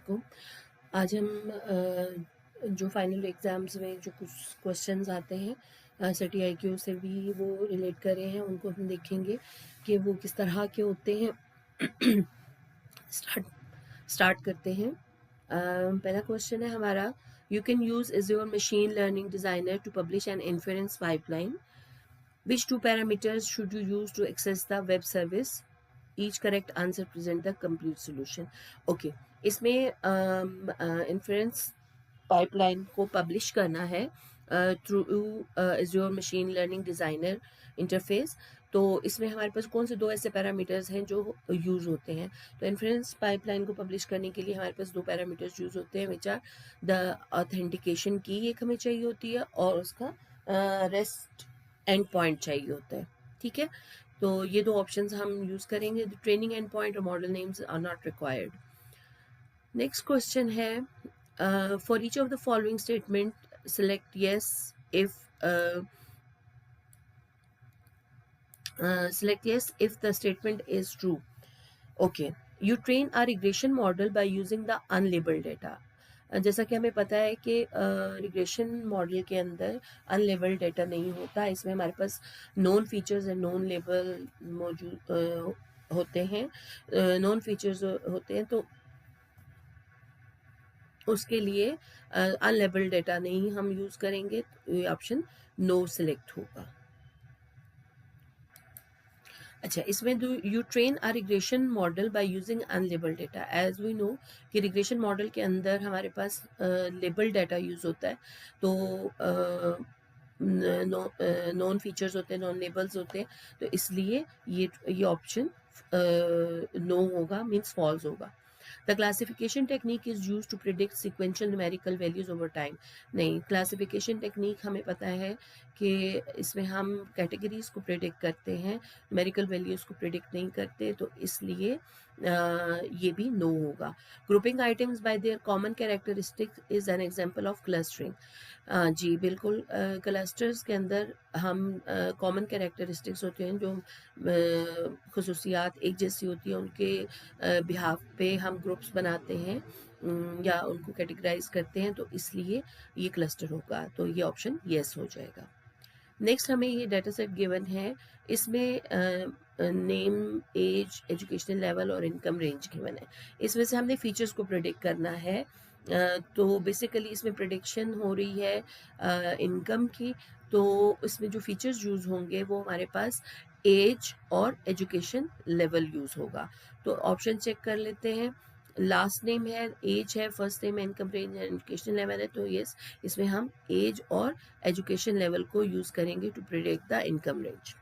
वालेकुम। आज हम जो फाइनल एग्ज़ाम्स में जो कुछ क्वेश्चंस आते हैं CTIQ से भी वो रिलेट कर रहे हैं, उनको हम देखेंगे कि वो किस तरह के होते हैं। स्टार्ट करते हैं। पहला क्वेश्चन है हमारा, you can use Azure machine learning designer to publish an inference pipeline. Which two parameters should you use to access the web service? Each correct answer present the complete solution. Okay, इसमें inference pipeline को publish करना है through Azure Machine Learning Designer interface. तो इसमें हमारे पास कौन से दो ऐसे पैरामीटर्स हैं जो यूज़ होते हैं? तो इन्फ्रेंस पाइपलाइन को पब्लिश करने के लिए हमारे पास दो पैरामीटर्स यूज़ होते हैं, विच आर द ऑथेंटिकेशन की एक हमें चाहिए होती है और उसका रेस्ट एंड पॉइंट चाहिए होता है. ठीक है, तो ये दो ऑप्शंस हम यूज़ करेंगे. ट्रेनिंग एंड पॉइंट और model names are not required. Next question है, for each of the following statement select yes if select yes if the statement is true. Okay, you train a regression model by using the unlabeled data. जैसा कि हमें पता है कि regression model के अंदर unlabelled data नहीं होता. इसमें हमारे पास known features and known label मौजूद होते हैं. नॉन फीचर्स होते हैं तो उसके लिए अनलेबल्ड डेटा नहीं हम यूज़ करेंगे. तो ये ऑप्शन नो सिलेक्ट होगा. अच्छा, इसमें you train a regression model by using unlabelled data. As we know कि रिग्रेशन मॉडल के अंदर हमारे पास लेबल डेटा यूज़ होता है. तो नॉन फीचर्स होते हैं, नॉन लेबल्स होते हैं. तो इसलिए ये ऑप्शन नो होगा, मीन्स फॉल्स होगा. The classification technique is use to predict sequential numerical values over time. नहीं, क्लासिफिकेशन टेक्निक हमें पता है कि इसमें हम कैटेगरीज को प्रिडिक्ट करते हैं, न्यूमेरिकल वैल्यूज को प्रिडिक्ट नहीं करते. तो इसलिए ये भी नो होगा. Grouping items by their common characteristic is an example of clustering. जी बिल्कुल, क्लस्टर्स के अंदर हम कॉमन कैरेक्टरिस्टिक्स होते हैं जो खसूसियात एक जैसी होती हैं, उनके बिहाफ पे हम ग्रुप्स बनाते हैं या उनको कैटेगराइज करते हैं. तो इसलिए ये क्लस्टर होगा. तो ये ऑप्शन येस हो जाएगा. नेक्स्ट हमें ये डाटा सेट गिवन है. इसमें नेम, एज, एजुकेशनल लेवल और इनकम रेंज गिवन है. इसमें से हमने फीचर्स को प्रिडिक्ट करना है. तो बेसिकली इसमें प्रिडिक्शन हो रही है इनकम की. तो इसमें जो फीचर्स यूज़ होंगे वो हमारे पास एज और एजुकेशन लेवल यूज़ होगा. तो ऑप्शन चेक कर लेते हैं. लास्ट नेम है, एज है, फर्स्ट नेम है, इनकम रेंज है, एजुकेशन लेवल है. तो यस, इसमें हम एज और एजुकेशन लेवल को यूज़ करेंगे to predict the income range.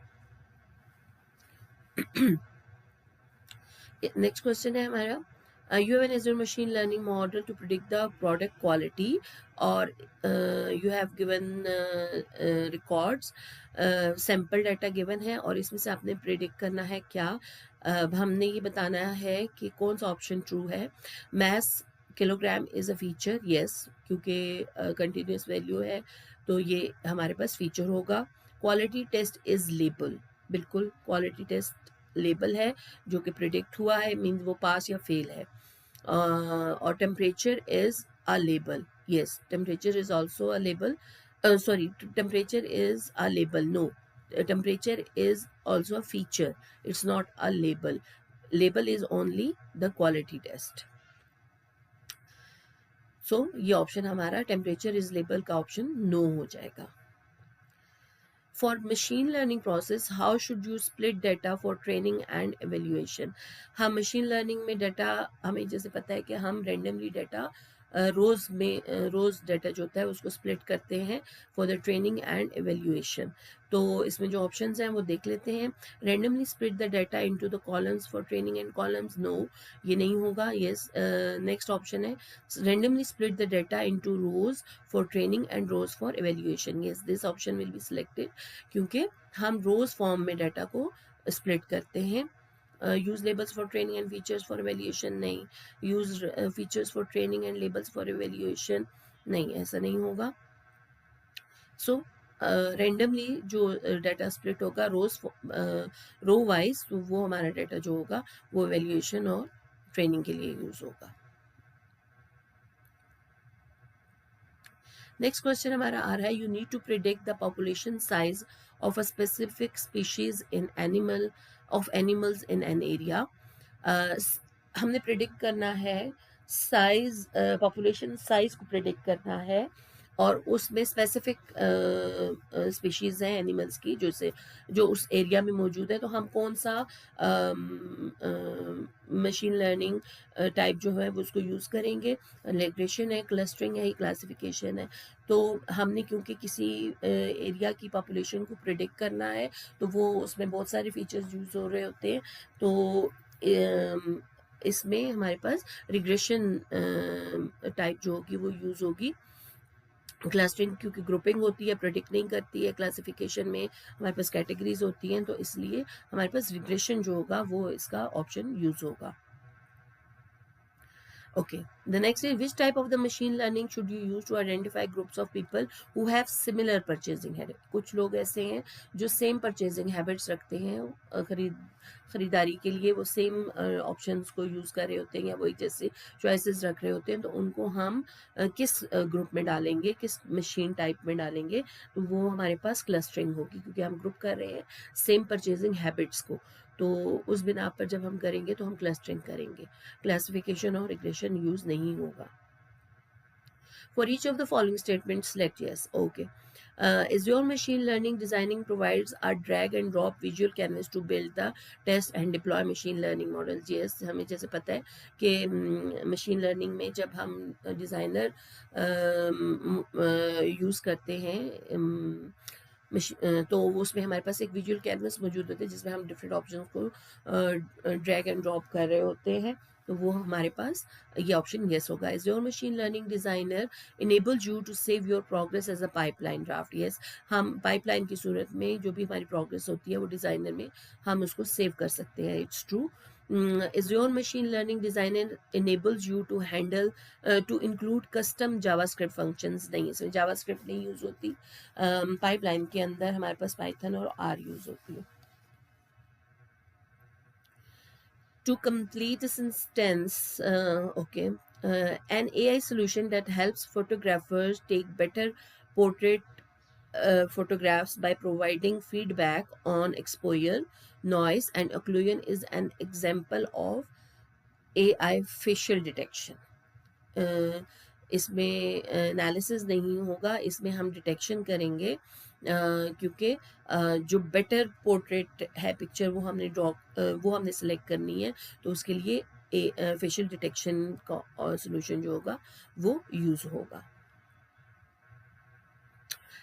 Next question है हमारा, you have an Azure machine learning model to predict the product quality, और you have given records, sample data given है और इसमें से आपने predict करना है क्या. अब हमने ये बताना है कि कौन सा ऑप्शन ट्रू है. mass kilogram is a feature, yes, क्योंकि कंटिन्यूस वैल्यू है तो ये हमारे पास फीचर होगा. क्वालिटी टेस्ट इज़ लेबल, बिल्कुल क्वालिटी टेस्ट लेबल है जो कि प्रिडिक्ट हुआ है, मीन्स वो पास या फेल है. और temperature is a label, yes, temperature is also a label. Sorry, temperature is a label, no, temperature is also a feature, it's not a label. Label is only the quality test. So ये option हमारा temperature is label का option no हो जाएगा. For machine learning process, how should you split data for training and evaluation? हम machine learning में data, हमें जैसे पता है कि हम randomly data रोज़ डाटा जो होता है उसको स्प्लिट करते हैं for the training and evaluation. तो इसमें जो ऑप्शंस हैं वो देख लेते हैं. Randomly split the data into the columns for training and columns, no, ये नहीं होगा. यस, नेक्स्ट ऑप्शन है randomly split the data into rows for training and rows for evaluation. Yes, this option will be selected क्योंकि हम rows form में data को split करते हैं. Use labels for training and features for evaluation, नहीं. Use features for training and labels for evaluation, नहीं, ऐसा नहीं होगा. सो रेंडमली जो डाटा स्प्लिट होगा रो वाइज, तो वो हमारा डाटा जो होगा वो एवेल्यूएशन और ट्रेनिंग के लिए यूज होगा. नेक्स्ट क्वेश्चन हमारा आ रहा है, you need to predict the population size of a specific species in animal of animals in an area. हमने प्रिडिक्ट करना है साइज, पॉपुलेशन साइज को प्रिडिक्ट करना है, और उसमें स्पेसिफिक स्पीशीज़ हैं एनिमल्स की जो उस एरिया में मौजूद है। तो हम कौन सा मशीन लर्निंग टाइप जो है वो उसको यूज़ करेंगे? रिग्रेशन है, क्लस्टरिंग है, क्लासिफिकेशन है। तो हमने क्योंकि किसी एरिया की पॉपुलेशन को प्रिडिक्ट करना है, तो वो उसमें बहुत सारे फीचर्स यूज़ हो रहे होते हैं। तो इसमें हमारे पास रिग्रेशन टाइप जो होगी वो यूज़ होगी। क्लस्टरिंग क्योंकि ग्रुपिंग होती है, प्रेडिक्ट नहीं करती है। क्लासिफिकेशन में हमारे पास कैटेगरीज होती हैं, तो इसलिए हमारे पास रिग्रेशन जो होगा वो इसका ऑप्शन यूज़ होगा। Okay, the next is, which type of the machine learning should you use to identify groups of people who have similar purchasing habit? कुछ लोग ऐसे हैं जो सेम परचेजिंग हैबिट्स रखते हैं, खरीदारी के लिए वो सेम ऑप्शंस को यूज़ कर रहे होते हैं या वो एक जैसे चॉइसेस रख रहे होते हैं। तो उनको हम किस ग्रुप में डालेंगे, किस मशीन टाइप में डालेंगे? तो वो हमारे पास क्लस्टरिंग होगी, क्योंकि हम ग्रुप कर रहे हैं सेम परचेजिंग हैबिट्स को। तो उस बिना पर जब हम करेंगे तो हम क्लस्टरिंग करेंगे, क्लासिफिकेशन और रिग्रेशन यूज नहीं होगा। For each of the following statements, select yes. Okay. Is your machine learning designing provides a drag and drop visual canvas to build the test and deploy machine learning models? Yes, हमें जैसे पता है कि machine learning में जब हम designer use करते हैं तो उसमें हमारे पास एक विजुअल कैनवस मौजूद होते हैं जिसमें हम डिफरेंट ऑप्शंस को ड्रैग एंड ड्रॉप कर रहे होते हैं। तो वो हमारे पास ये ऑप्शन यस होगा। Is your machine learning designer enables you to save your progress as a pipeline draft? Yes, हम पाइपलाइन की सूरत में जो भी हमारी प्रोग्रेस होती है वो डिज़ाइनर में हम उसको सेव कर सकते हैं। It's true. Is your machine learning designer enables you to handle to include custom JavaScript functions? नहीं, इसमें JavaScript नहीं यूज़ होती। पाइपलाइन के अंदर हमारे पास पाइथन और आर यूज़ होती है। To complete this instance, okay, an AI solution that helps photographers take better portrait photographs by providing feedback on exposure, noise, and occlusion is an example of AI facial detection. इसमें analysis नहीं होगा, इसमें हम detection करेंगे, क्योंकि जो better portrait है picture वो हमने सेलेक्ट करनी है। तो उसके लिए फेशियल डिटेक्शन का सोल्यूशन जो होगा वो यूज़ होगा।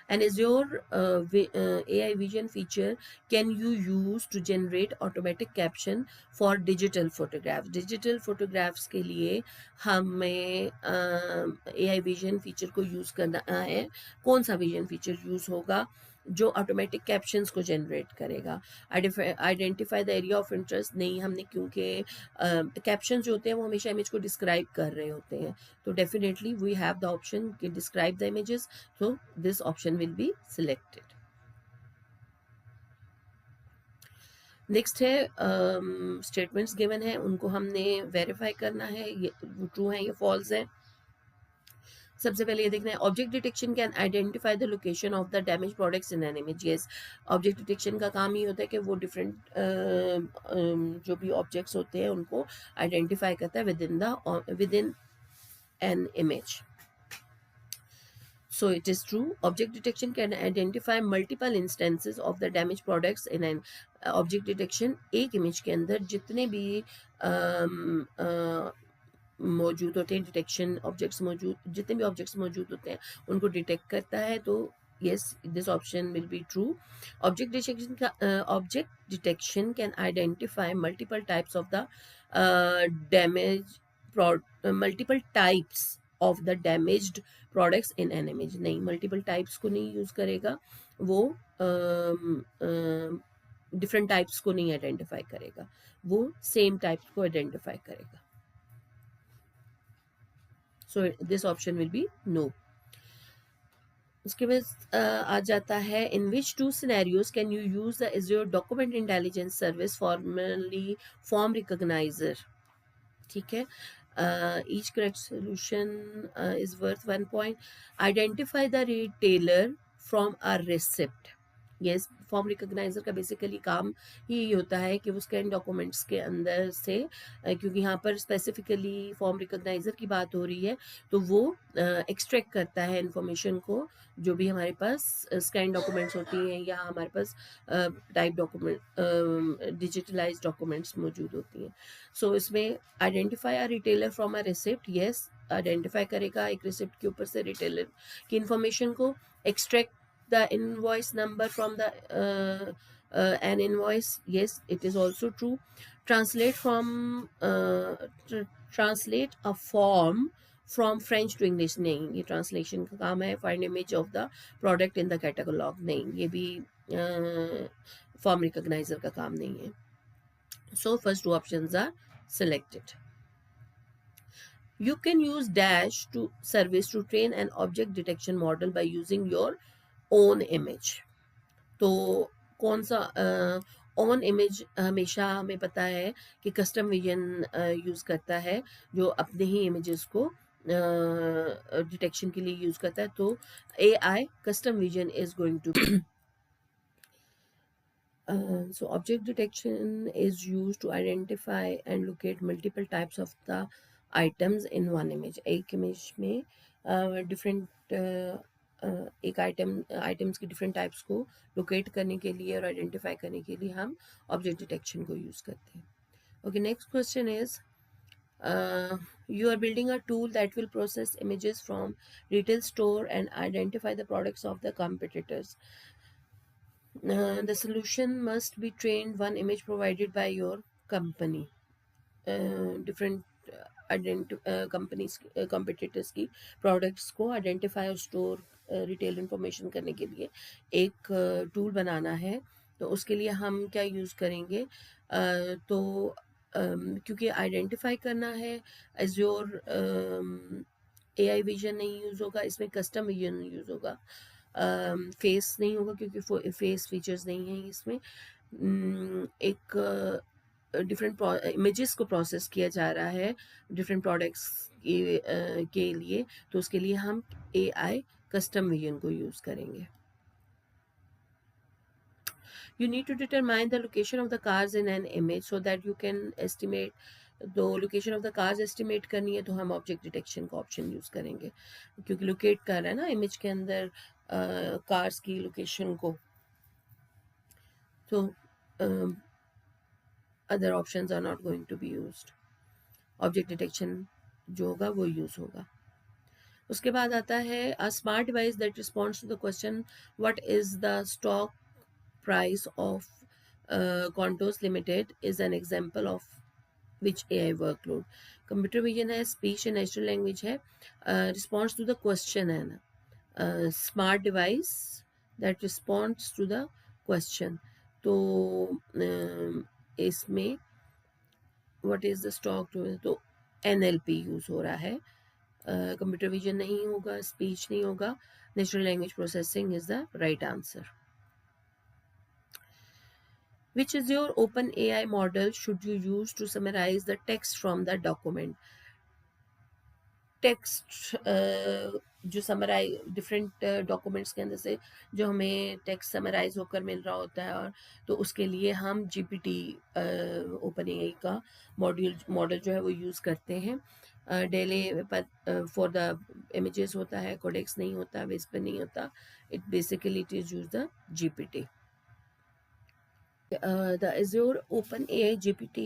And is your AI vision feature can you use to generate automatic caption for digital photographs? Digital photographs के लिए हमें AI vision feature को यूज़ करना है। कौन सा vision feature यूज़ होगा? जो ऑटोमेटिक कैप्शंस को जनरेट करेगा। Identify the area of interest नहीं, हमने क्योंकि कैप्शंस जो होते हैं वो हमेशा इमेज को डिस्क्राइब कर रहे होते हैं। तो definitely we have the option कि describe the images, so this option will be selected. Next है स्टेटमेंट्स गिवन है, उनको हमने वेरीफाई करना है, ये ट्रू है, ये फॉल्स है। सबसे पहले ये देखना है, object detection can identify the location of the damage products in an image. Yes, object detection का काम ही होता है कि वो डिफरेंट जो भी ऑब्जेक्ट्स होते हैं उनको आइडेंटिफाई करता है with in an image. So it is true. Object detection can identify multiple instances of the damaged products in an object detection. एक image के अंदर जितने भी मौजूद होते हैं डिटेक्शन ऑब्जेक्ट्स जितने भी ऑब्जेक्ट्स मौजूद होते हैं उनको डिटेक्ट करता है। तो yes, this option will be true. Object detection can identify multiple types of the multiple types of the damaged products in an image। नहीं, multiple types को नहीं यूज करेगा, वो डिफरेंट टाइप्स को नहीं आइडेंटिफाई करेगा, वो सेम टाइप्स को आइडेंटिफाई करेगा। So this option will be no. उसके बाद आ जाता है, in which two scenarios can you use the Azure document intelligence service formerly form recognizer? ठीक है, each correct solution is worth 1 point. Identify the retailer from a receipt. Yes, form recogniser का basically काम ही यही होता है कि वो scan documents के अंदर से क्योंकि यहाँ पर स्पेसिफिकली फॉर्म रिकॉग्नाइजर की बात हो रही है, तो वो एक्सट्रैक्ट करता है इंफॉर्मेशन को जो भी हमारे पास स्कैन डॉक्यूमेंट्स होती हैं या हमारे पास टाइप डॉक्यूमेंट डिजिटलाइज डॉक्यूमेंट्स मौजूद होती हैं. सो इसमें identify a retailer from a receipt. Yes, identify करेगा एक रिसिप्ट के ऊपर से रिटेलर की इंफॉर्मेशन को. Extract the invoice number from the an invoice. Yes, it is also true. Translate from translate a form from French to English. नहीं, ये translation का काम है. Find image of the product in the catalog. नहीं, ये भी form recognizer का काम नहीं है. So first two options are selected. You can use dash to service to train an object detection model by using your own image. तो कौन सा ओन इमेज हमेशा हमें पता है कि कस्टम विजन यूज़ करता है जो अपने ही इमेजेस को डिटेक्शन के लिए यूज़ करता है. तो AI custom vision is going to so object detection is used to identify and locate multiple types of the items in one image. एक इमेज में डिफरेंट एक आइटम्स की डिफरेंट टाइप्स को लोकेट करने के लिए और आइडेंटिफाई करने के लिए हम ऑब्जेक्ट डिटेक्शन को यूज़ करते हैं. Okay, next question is you are building a tool that will process images from retail store and identify the products of the competitors. The solution must be trained one image provided by your company. Different companies competitors की products को identify और store retail information करने के लिए एक tool बनाना है. तो उसके लिए हम क्या यूज़ करेंगे? तो क्योंकि आइडेंटिफाई करना है, एज्योर AI विजन नहीं यूज़ होगा, इसमें कस्टम विजन यूज़ होगा. फेस नहीं होगा क्योंकि फेस फीचर्स नहीं हैं इसमें. एक डिफरेंट इमेजेस को प्रोसेस किया जा रहा है डिफरेंट प्रोडक्ट्स के लिए, तो उसके लिए हम AI कस्टम विजन को यूज़ करेंगे. You need to determine the location of the cars in an image so that you can estimate. तो location of the cars estimate करनी है तो हम ऑब्जेक्ट डिटेक्शन का ऑप्शन यूज़ करेंगे क्योंकि लोकेट कर रहा है ना इमेज के अंदर कार्स की लोकेशन को. तो other options are not going to be used. Object detection जो होगा वो यूज़ होगा. उसके बाद आता है a smart device that responds to the question what is the stock price of Contoso limited is an example of which AI workload. Computer vision है, speech and natural language है, रिस्पॉन्स टू द क्वेश्चन है ना. Smart device that responds to the question. तो इसमें what is the stock, तो NLP use हो रहा है. कंप्यूटर विजन नहीं होगा, स्पीच नहीं होगा, natural language processing is the right answer. Which is your OpenAI model should you use to summarize the text from the document? Text जो summarise different documents के अंदर से जो हमें टेक्स्ट समराइज होकर मिल रहा होता है, और तो उसके लिए हम GPT OpenAI का मॉडल जो है वो यूज़ करते हैं. डेली फॉर द इमेजेस होता है, कोडेक्स नहीं होता, विस्पर नहीं होता. It basically it is use the GPT. The Azure OpenAI GPT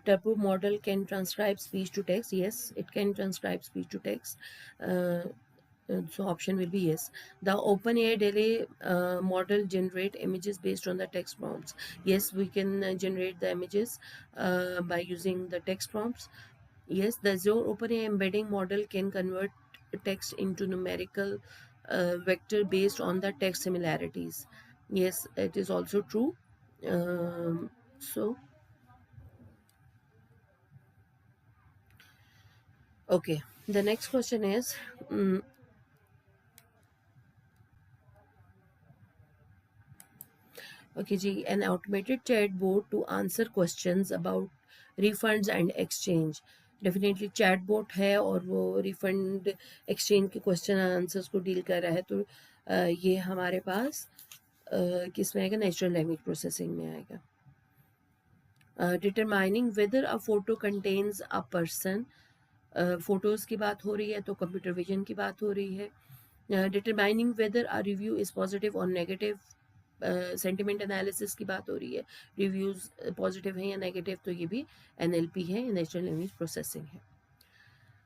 Turbo model can transcribe speech to text. Yes, it can transcribe speech to text. So option will be yes. The OpenAI Daily model generate images based on the text prompts. Yes, we can generate the images by using the text prompts. Yes, the Azure OpenAI embedding model can convert text into numerical vector based on the text similarities. Yes, it is also true. So okay, the next question is okay ji, an automated chatbot to answer questions about refunds and exchange. Definitely chatbot है और वो refund exchange के question answers को deal कर रहा है, तो ये हमारे पास किस में आएगा, नेचुरल लैंग्वेज प्रोसेसिंग में आएगा. Determining weather a photo contains a person, photos की बात हो रही है तो कंप्यूटर विजन की बात हो रही है. Determining weather a review is positive और नेगेटिव, सेंटिमेंट एनालिसिस की बात हो रही है, रिव्यूज़ पॉजिटिव हैं या नेगेटिव, तो ये भी NLP है, नेचुरल लैंग्वेज प्रोसेसिंग है.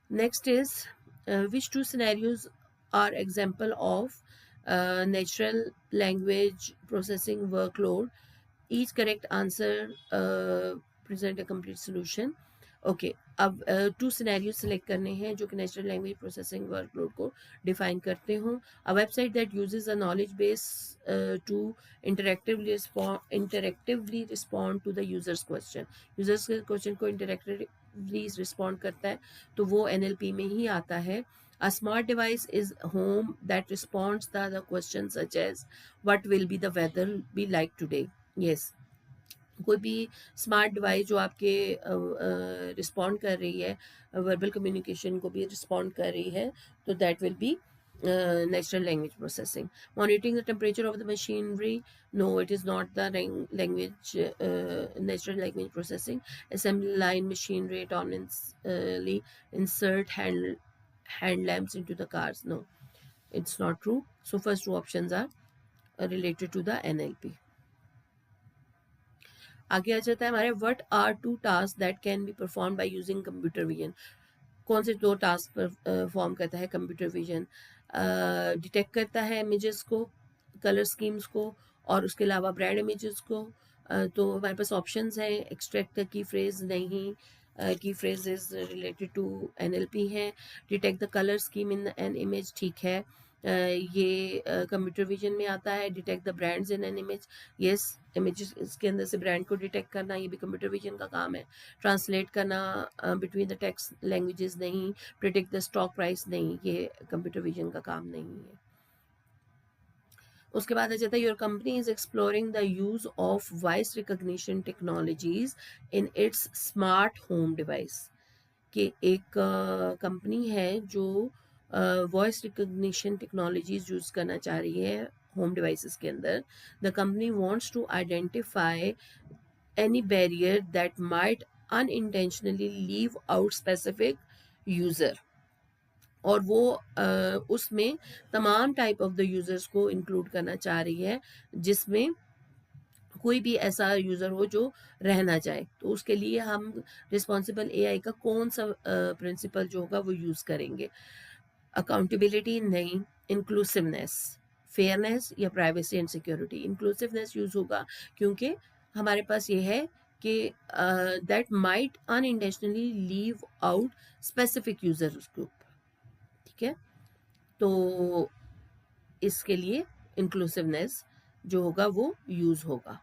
Next is which two scenarios are example of natural language processing workload. Each correct answer present a complete solution. Okay अब टू सिनेरियो सेलेक्ट करने हैं जो कि नेचुरल लैंग्वेज प्रोसेसिंग वर्कलोड को define करते हों. A website that uses a knowledge base to interactively respond to the users question. Users के question को इंटरेक्टिवली रिस्पॉन्ड करता है तो वो NLP में ही आता है. A smart device is home that responds to the questions such as what will be the weather be like today. Yes, कोई भी स्मार्ट डिवाइस जो आपके रिस्पॉन्ड कर रही है, वर्बल कम्युनिकेशन को भी रिस्पॉन्ड कर रही है, तो that will be natural language processing. Monitoring the temperature of the machinery, no it is not the language natural language processing. Assembly line machinery autonomously insert hand lamps into the cars, no, it's not true. So first two options are related to the NLP. आगे आ जाता है हमारे what are two task that can be perform by using computer vision. कौन से दो task perform करता है computer vision? Detect करता है इमेजेस को, कलर स्कीम्स को, और उसके अलावा ब्रांड इमेजेस को. तो हमारे पास ऑप्शंस हैं. एक्सट्रैक्ट द की फ्रेज नहीं, key phrase is related to NLP है. Detect the colour scheme in an image, ठीक है, ये कंप्यूटर विजन में आता है. Detect the brands in an image, yes, images के अंदर से ब्रांड को डिटेक्ट करना ये भी कंप्यूटर विजन का काम है. ट्रांसलेट करना बिटवीन द टेक्स्ट लैंग्वेजेस नहीं. प्रिडिक्ट द स्टॉक प्राइस नहीं, ये कंप्यूटर विजन का काम नहीं है. उसके बाद आ जाता है your company is exploring the use of voice recognition technologies in its smart home device. कि एक कंपनी है जो वॉइस रिकॉग्निशन टेक्नोलॉजीज यूज करना चाह रही है होम डिवाइसेस के अंदर. The company wants to identify any barrier that might unintentionally leave out specific user. और वो उसमें तमाम टाइप ऑफ द यूजर्स को इंक्लूड करना चाह रही है जिसमें कोई भी ऐसा यूज़र हो जो रह ना जाए. तो उसके लिए हम रिस्पॉन्सिबल AI का कौन सा प्रिंसिपल जो होगा वो यूज़ करेंगे? अकाउंटेबिलिटी नहीं, इंक्लूसिवनेस, फेयरनेस या privacy and security. Inclusiveness use होगा क्योंकि हमारे पास ये है कि that might unintentionally leave out specific user group. ठीक है, तो इसके लिए इंक्लूसिवनेस जो होगा वो यूज़ होगा.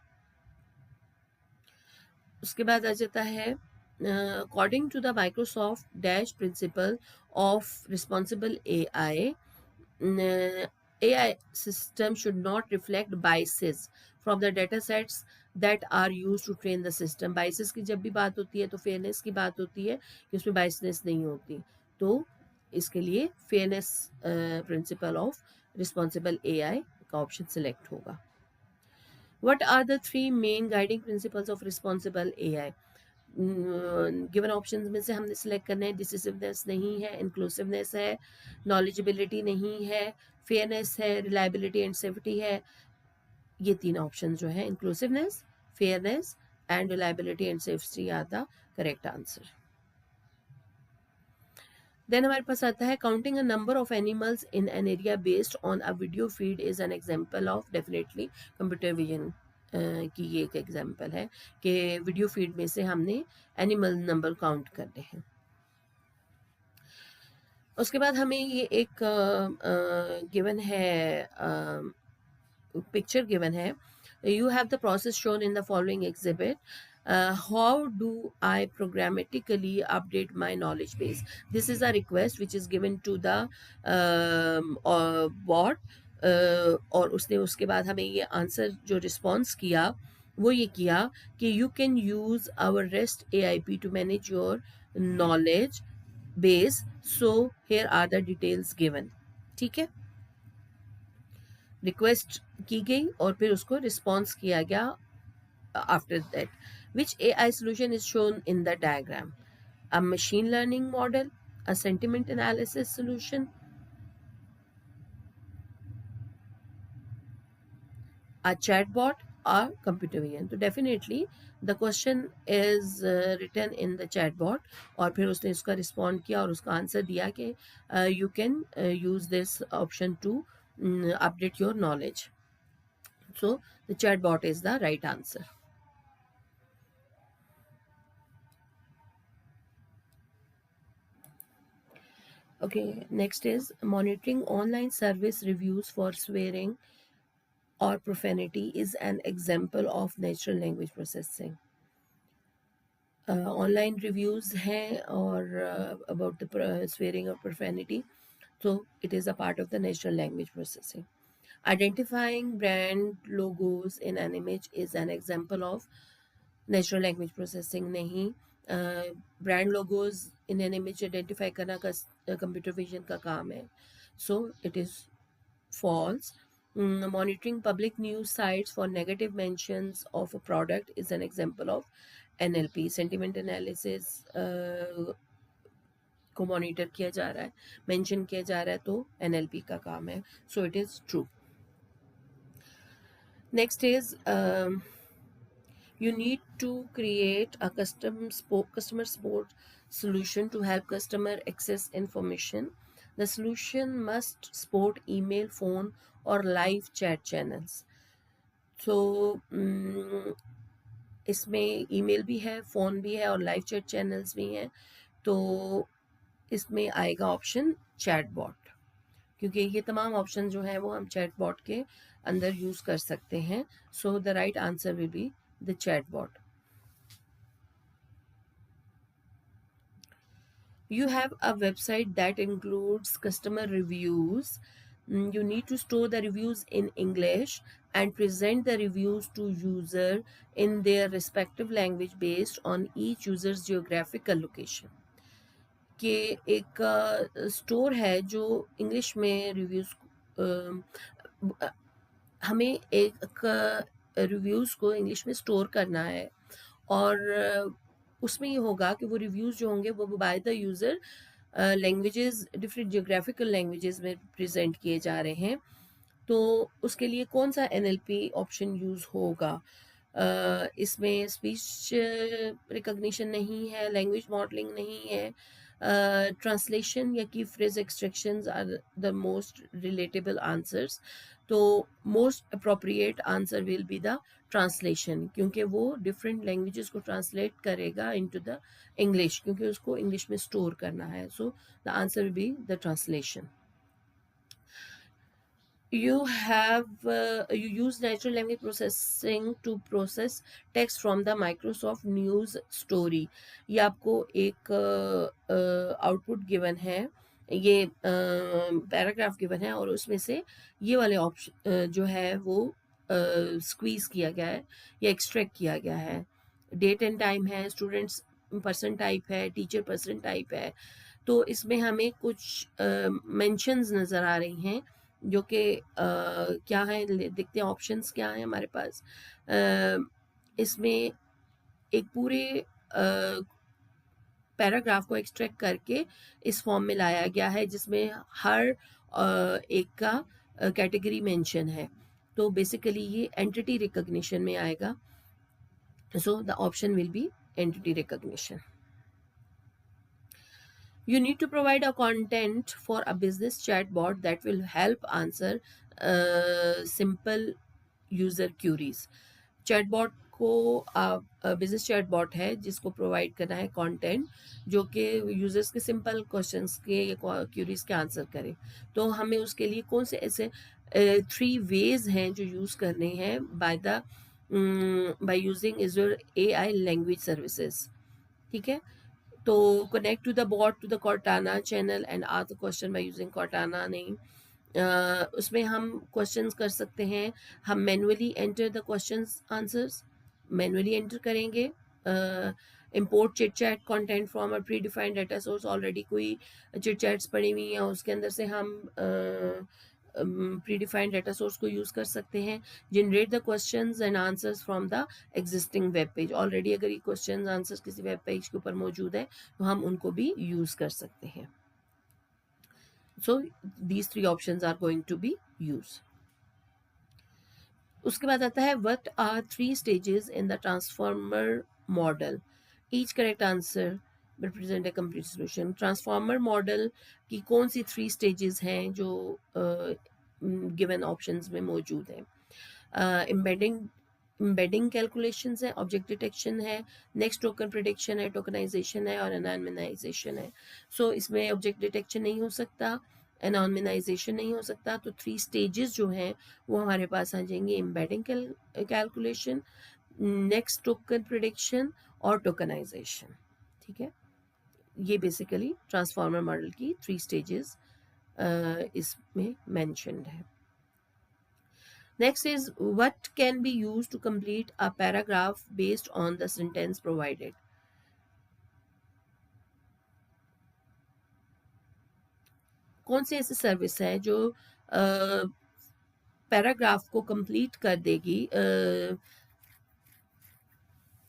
उसके बाद आ जाता है according to the Microsoft dash principle of responsible AI system should not reflect biases from the data sets that are used to train the system. Biases की जब भी बात होती है तो फेयरनेस की बात होती है कि उसमें बायसनेस नहीं होती. तो इसके लिए fairness principal of responsible AI का ऑप्शन सिलेक्ट होगा. What are the three main guiding principles of responsible AI? Given options में से हमने सिलेक्ट करना है. डिसिसिवनेस नहीं है, इंक्लूसिवनेस है, नॉलेजेबिलिटी नहीं है, फेयरनेस है, रिलायबिलिटी एंड सेफ्टी है. ये तीन ऑप्शन जो है, inclusiveness, fairness and reliability and safety are the correct answer. Then हमारे पास आता है counting a number of animals in an area based on a video feed is an example of. Definitely computer vision की ये एक example है कि video feed में से हमने एनिमल नंबर काउंट करने हैं. उसके बाद हमें ये एक गिवन है, पिक्चर गिवन है. You have the process shown in the following exhibit. How do I programmatically update my knowledge base? This is a request which is given to the bot. और उसने उसके बाद हमें ये आंसर जो response किया वो ये किया कि you can use our rest AIP to manage your knowledge base, so here are the details given. ठीक है, रिक्वेस्ट की गई और फिर उसको रिस्पॉन्स किया गया after that. Which AI solution is shown in the diagram? A machine learning model, a sentiment analysis solution, a chatbot, or computer vision. तो definitely the question is written in the chatbot, और फिर उसने उसका respond किया और उसका answer दिया कि you can use this option to update your knowledge. So the chatbot is the right answer. Okay, next is monitoring online service reviews for swearing or profanity is an example of natural language processing. Online reviews हैं और about the swearing or profanity, so it is a part of the natural language processing. Identifying brand logos in an image is an example of natural language processing. नहीं, brand logos in an image identify करना computer vision का काम है, so it is false. Monitoring public news sites for negative mentions of a product is an example of NLP. Sentiment analysis को monitor किया जा रहा है, मेंशन किया जा रहा है, तो NLP का काम है, so it is true. Next is you need to create a customer support solution to help customer access information. The solution must support email, phone or live chat channels. So इसमें email भी है, phone भी है और live chat channels भी हैं, तो इसमें आएगा ऑप्शन चैट बॉट, क्योंकि ये तमाम ऑप्शन जो हैं वो हम चैट बॉट के अंदर यूज़ कर सकते हैं. So the right answer will be the chatbot. You have a website that includes customer reviews. You need to store the reviews in English and present the reviews to user in their respective language based on each user's geographical location. कि एक store है जो English में reviews, हमें एक reviews को English में store करना है, और उसमें ये होगा कि वो रिव्यूज़ जो होंगे वो by the user languages, different geographical languages में प्रेजेंट किए जा रहे हैं. तो उसके लिए कौन सा NLP ऑप्शन यूज़ होगा? इसमें स्पीच रिकग्निशन नहीं है, लैंग्वेज मॉडलिंग नहीं है, ट्रांसलेशन या key phrase extractions are the most relatable answers. तो most appropriate answer will be the translation, क्योंकि वो डिफरेंट लैंग्वेजेस को ट्रांसलेट करेगा इनटू द इंग्लिश, क्योंकि उसको इंग्लिश में स्टोर करना है. So the answer will be the translation. You use natural language processing to process text from the Microsoft News Story. ये आपको एक आउटपुट गिवन है, ये पैराग्राफ गिवन है, और उसमें से ये वाले ऑप्शन जो है वो स्क्वीज किया गया है या एक्सट्रैक्ट किया गया है. डेट एंड टाइम है, स्टूडेंट्स पर्सन टाइप है, टीचर पर्सन टाइप है. तो इसमें हमें कुछ मेंशंस नज़र आ रही हैं जो कि क्या है, देखते हैं ऑप्शंस क्या हैं हमारे पास. इसमें एक पूरे पैराग्राफ को एक्सट्रैक्ट करके इस फॉर्म में लाया गया है जिसमें हर एक का कैटेगरी मेंशन है. तो बेसिकली ये एंटिटी रिकग्निशन में आएगा. So the option will B entity recognition. You need to provide a content for a business chatbot that will help answer simple user queries. Chatbot को बिजनेस चैटबॉट है जिसको provide करना है content जो कि users के सिंपल क्वेश्चंस के या क्यूरीज के आंसर करे. तो हमें उसके लिए कौन से ऐसे 3 वेज हैं जो यूज़ करने हैं by using Azure AI language services. ठीक है, तो connect to the bot to the Cortana channel and ask the question by using Cortana. नहीं, उसमें हम क्वेश्चंस कर सकते हैं. हम manually enter the questions answers manually enter करेंगे import chit chat content from a predefined data source, already कोई chit chats पड़ी हुई हैं उसके अंदर से हम predefined data source को यूज़ कर सकते हैं. Generate the questions and answers from the existing web page. Already अगर ये questions answers किसी वेब पेज के ऊपर मौजूद है तो हम उनको भी यूज़ कर सकते हैं. So these three options are going to be used. उसके बाद आता है what are three stages in the transformer model? Each correct answer represent a complete solution. Transformer model की कौन सी 3 स्टेजेस हैं जो गिवन ऑप्शंस में मौजूद हैं? एम्बेडिंग कैलकुलेशंस है, ऑब्जेक्ट डिटेक्शन है, नेक्स्ट टोकन प्रिडिक्शन है, टोकनाइजेशन है और एनॉनिमाइजेशन है. सो इसमें ऑब्जेक्ट डिटेक्शन नहीं हो सकता, एनॉनिमाइजेशन नहीं हो सकता. तो 3 स्टेजेस जो हैं वो हमारे पास आ जाएंगे, embedding calculation, next token prediction और टोकनाइजेशन. ठीक है, ये बेसिकली ट्रांसफॉर्मर मॉडल की 3 स्टेजेस इसमें मेंशन्ड है. Next is what can be used to complete a paragraph based on the sentence provided. कौन सी ऐसी सर्विस है जो पैराग्राफ को कंप्लीट कर देगी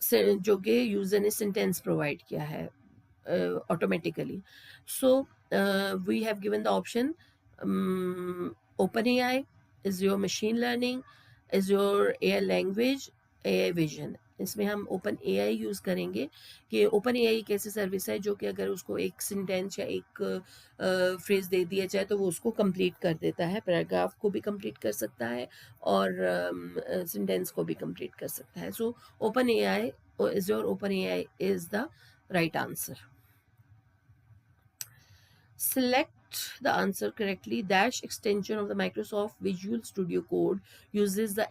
जो कि यूजर ने सेंटेंस प्रोवाइड किया है automatically. So we have given the option OpenAI, Azure Machine Learning, Azure AI Language, AI Vision. इसमें हम OpenAI यूज़ करेंगे कि OpenAI एक ऐसी सर्विस है जो कि अगर उसको एक सेंटेंस या एक फ्रेज दे दिया जाए तो वो उसको कंप्लीट कर देता है, पैराग्राफ को भी कंप्लीट कर सकता है और सेंटेंस को भी कंप्लीट कर सकता है. सो OpenAI, Azure OpenAI is the right answer. Select the answer correctly. Dash extension of the Microsoft Visual Studio Code uses the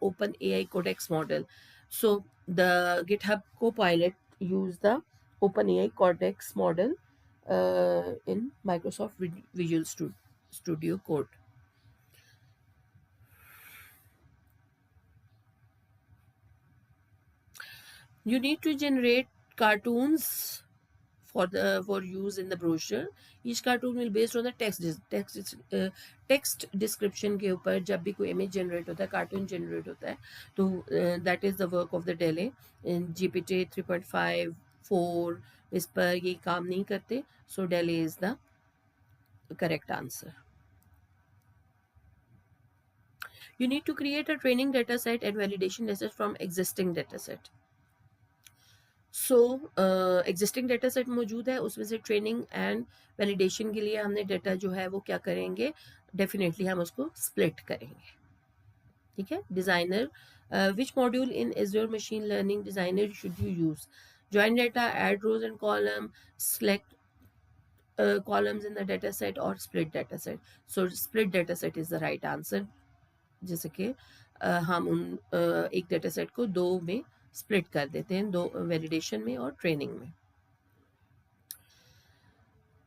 OpenAI Codex model. So the GitHub Copilot use the OpenAI Codex model in Microsoft Visual Studio Code. You need to generate cartoons for use in the brochure. Each cartoon will based on the text description के ऊपर जब भी कोई image generate होता है, cartoon generate होता है, तो that is the work of the DALL-E. GPT 3.5 4 इस पर ये काम नहीं करते, so DALL-E is the correct answer. You need to create a training data set and validation data set from existing data set. So existing data set मौजूद है, उसमें से ट्रेनिंग एंड वैलिडेशन के लिए हमने डेटा जो है वो क्या करेंगे, डेफिनेटली हम उसको स्प्लिट करेंगे. ठीक है. Designer, which module in Azure machine learning designer should you use? Join data, add rows and column, select columns in the data set और split data set. So split data set is the right answer. जैसे कि हम उन एक data set को दो में split कर देते हैं, दो वैलिडेशन में और ट्रेनिंग में.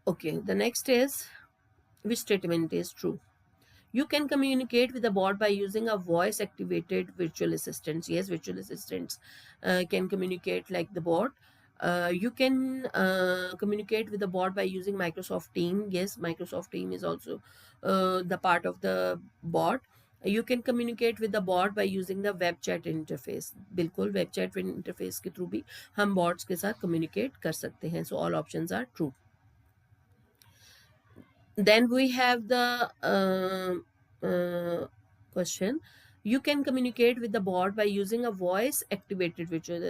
Okay, the next is which statement is true? You can communicate with the bot by using a voice activated virtual assistants. Yes, virtual assistants can communicate like the bot. You can communicate with the bot by using Microsoft Team. Yes, Microsoft Team is also the part of the bot. You can communicate with the bot by using the web chat interface. बिल्कुल web chat interface के through भी हम bots के साथ communicate कर सकते हैं. So all options are true. Then we have the question. You can communicate with the bot by using a voice activated virtual.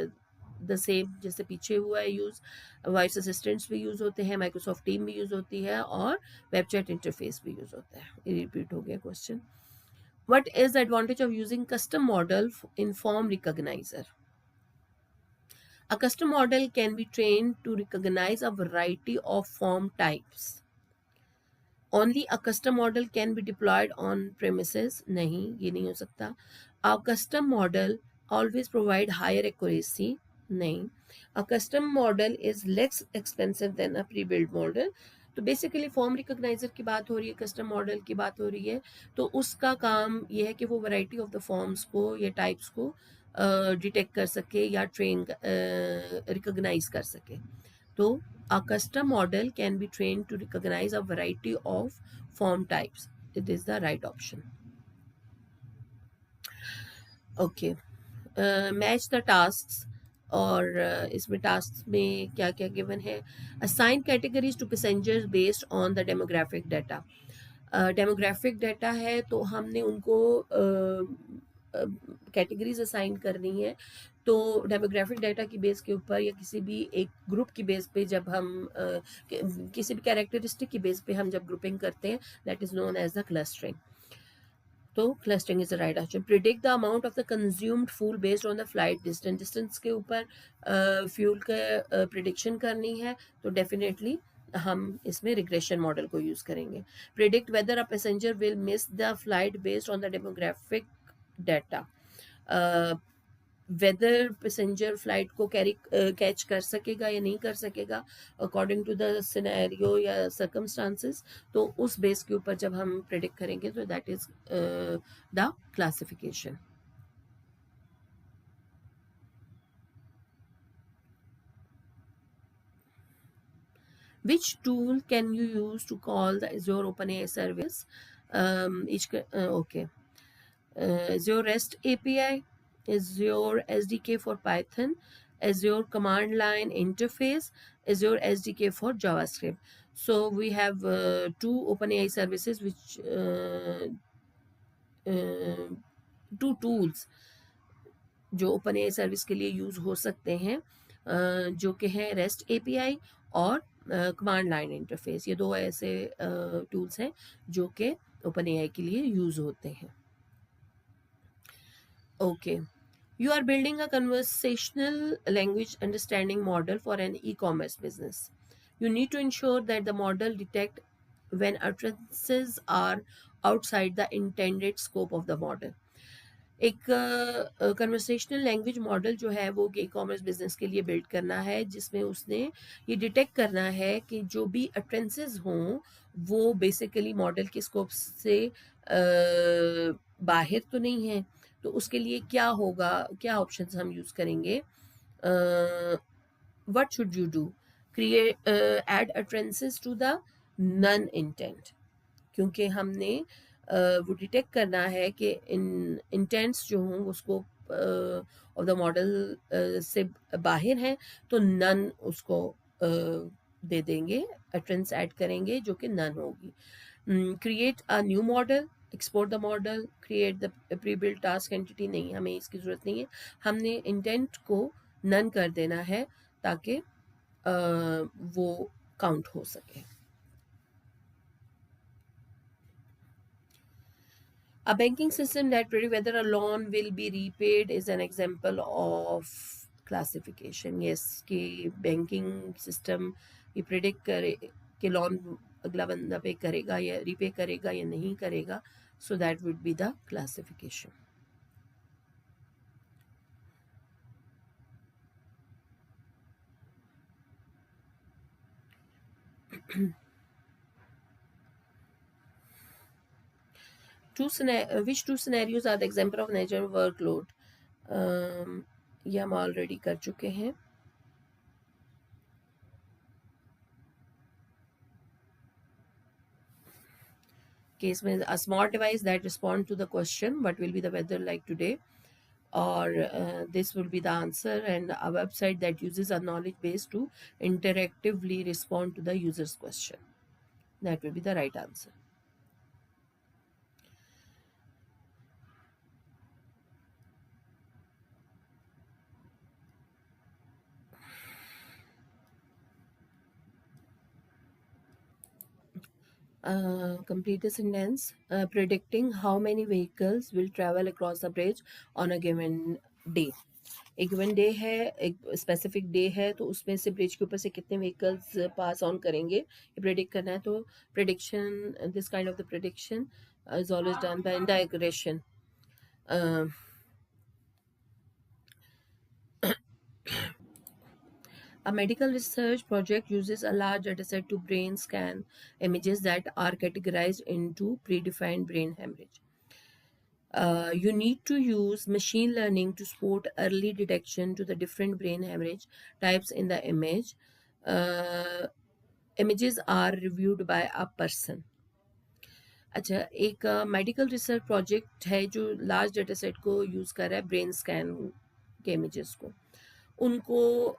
The same जैसे पीछे हुआ है यूज, वॉइस असिस्टेंट्स भी यूज होते हैं, माइक्रोसॉफ्ट टीम भी यूज होती है और वेब चैट इंटरफेस भी यूज होता है. रिपीट हो गया question. What is the advantage of using custom model in form recognizer? A custom model can be trained to recognize a variety of form types. Only a custom model can be deployed on premises. नहीं, ये नहीं हो सकता. A custom model always provide higher accuracy. नहीं. A custom model is less expensive than a pre-built model. तो basically form recogniser की बात हो रही है, कस्टम मॉडल की बात हो रही है, तो उसका काम ये है कि वो वैरायटी ऑफ द फॉर्म्स को या टाइप्स को डिटेक्ट कर सके या ट्रेन रिकॉग्नाइज कर सके. तो a custom model can be trained to recognize a variety of form types. It is the right option. Okay. Match the tasks. और इसमें टास्क में क्या क्या गिवन है. Assign categories to passengers based on the demographic data. Demographic data है तो हमने उनको कैटेगरीज असाइन करनी है. तो डेमोग्राफिक डाटा की बेस के ऊपर या किसी भी एक ग्रुप की बेस पे जब हम किसी भी कैरेक्टरिस्टिक की बेस पे हम जब ग्रुपिंग करते हैं, that is known as the clustering. तो clustering is the right option. Predict the amount of the consumed fuel based on the flight distance. Distance के ऊपर फ्यूल का प्रिडिक्शन करनी है तो डेफिनेटली हम इसमें रिग्रेशन मॉडल को यूज करेंगे. Predict whether a passenger will miss the flight based on the demographic data. Whether passenger flight को कैच कर सकेगा या नहीं कर सकेगा अकॉर्डिंग टू द सिनेरियो या सर्कमस्टांसेस. तो उस बेस के ऊपर जब हम प्रेडिक्ट करेंगे तो that is the classification. Which tool can you use to call the Azure OpenAI service? Okay. Azure REST API, Azure SDK for Python, Azure command line interface, Azure SDK for JavaScript. So we have two OpenAI services which two tools जो OpenAI service के लिए use हो सकते हैं, जो कि है REST API और कमांड लाइन इंटरफेस. ये दो ऐसे टूल्स हैं जो कि OpenAI के लिए यूज होते हैं. Okay. You are building a conversational language understanding model for an e-commerce business. You need to ensure that the model detect when utterances are outside the intended scope of the model. एक conversational language model जो है वो e commerce business के लिए build करना है, जिसमें उसने ये डिटेक्ट करना है कि जो भी अट्रेंसेस हों वो बेसिकली मॉडल के स्कोप से बाहर तो नहीं है. तो उसके लिए क्या होगा, क्या ऑप्शंस हम यूज़ करेंगे. What should you do. Create add utterances to the none intent, क्योंकि हमने वो डिटेक्ट करना है कि इंटेंट्स जो हों वो स्कोप ऑफ द मॉडल से बाहर हैं, तो नन उसको दे देंगे, अट्रेंस ऐड करेंगे जो कि नन होगी. Create a new model, export the model, create the pre build task entity. नहीं, हमें इसकी ज़रूरत नहीं है. हमने इंटेंट को नन कर देना है ताकि वो काउंट हो सके. A banking system that predicts whether a loan will be repaid is an example of classification. Yes, कि banking system ये predict करे कि loan अगला बंदा पे करेगा या repay करेगा या नहीं करेगा. So that would be the classification. Which two scenarios are the example of natural workload? ये हम ऑलरेडी कर चुके हैं. Case में a smart device that respond to the question what will be the weather like today, or this will be the answer, and a website that uses a knowledge base to interactively respond to the user's question. That will be the right answer. Complete the sentence. Predicting how many vehicles will travel across the bridge on a given day. एक given day है, एक specific day है, तो उसमें से bridge के ऊपर से कितने व्हीकल्स पास ऑन करेंगे ये प्रेडिक्ट करना है. तो prediction, this kind of the prediction is always done by regression. A medical research project uses a large dataset to brain scan images that are categorized into predefined brain hemorrhage. You need to use machine learning to support early detection to the different brain hemorrhage types in the image. Uh, Images are reviewed by a person. अच्छा, एक medical research project है जो large data set को use कर रहा है brain scan के images को, उनको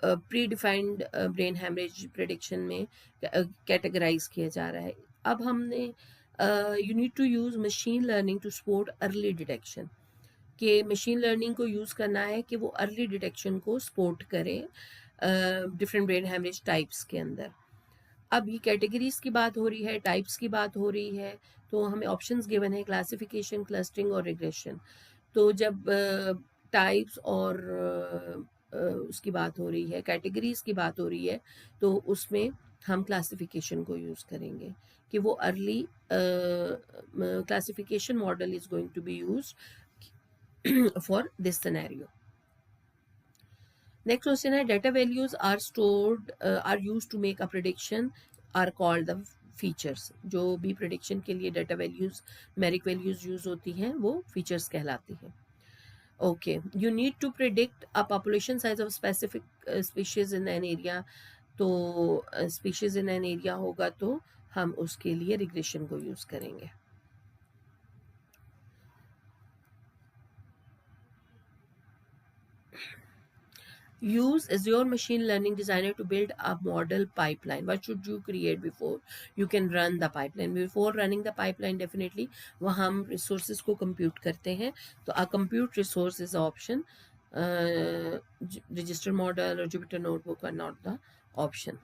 predefined brain haemorrhage prediction में कैटेगराइज किया जा रहा है. अब हमने you need to use machine learning to support early detection, कि मशीन लर्निंग को यूज़ करना है कि वो अर्ली डिटेक्शन को सपोर्ट करे डिफरेंट ब्रेन हैमरेज टाइप्स के अंदर. अब ये कैटेगरीज की बात हो रही है, टाइप्स की बात हो रही है, तो हमें ऑप्शंस गिवन है क्लासिफिकेशन, क्लस्टरिंग और रिग्रेशन. तो जब टाइप्स और उसकी बात हो रही है, कैटेगरीज की बात हो रही है, तो उसमें हम क्लासिफिकेशन को यूज़ करेंगे कि वो early classification model is going to be used for this scenario. Next question है data values are stored are use to make a prediction are called the features. जो भी प्रिडिक्शन के लिए data values, numeric values use होती हैं, वो features कहलाती हैं. Okay, you need to predict a population size of specific species in an area. तो स्पीशीज इन एन एरिया होगा तो हम उसके लिए रिग्रेशन को यूज करेंगे. Use Azure Machine Learning Designer to build a model pipeline. What should you create before you can run the pipeline? Before running the pipeline, definitely वहाँ हम resources को compute करते हैं. तो a compute resource is the option. Register model or Jupyter Notebook are not the option.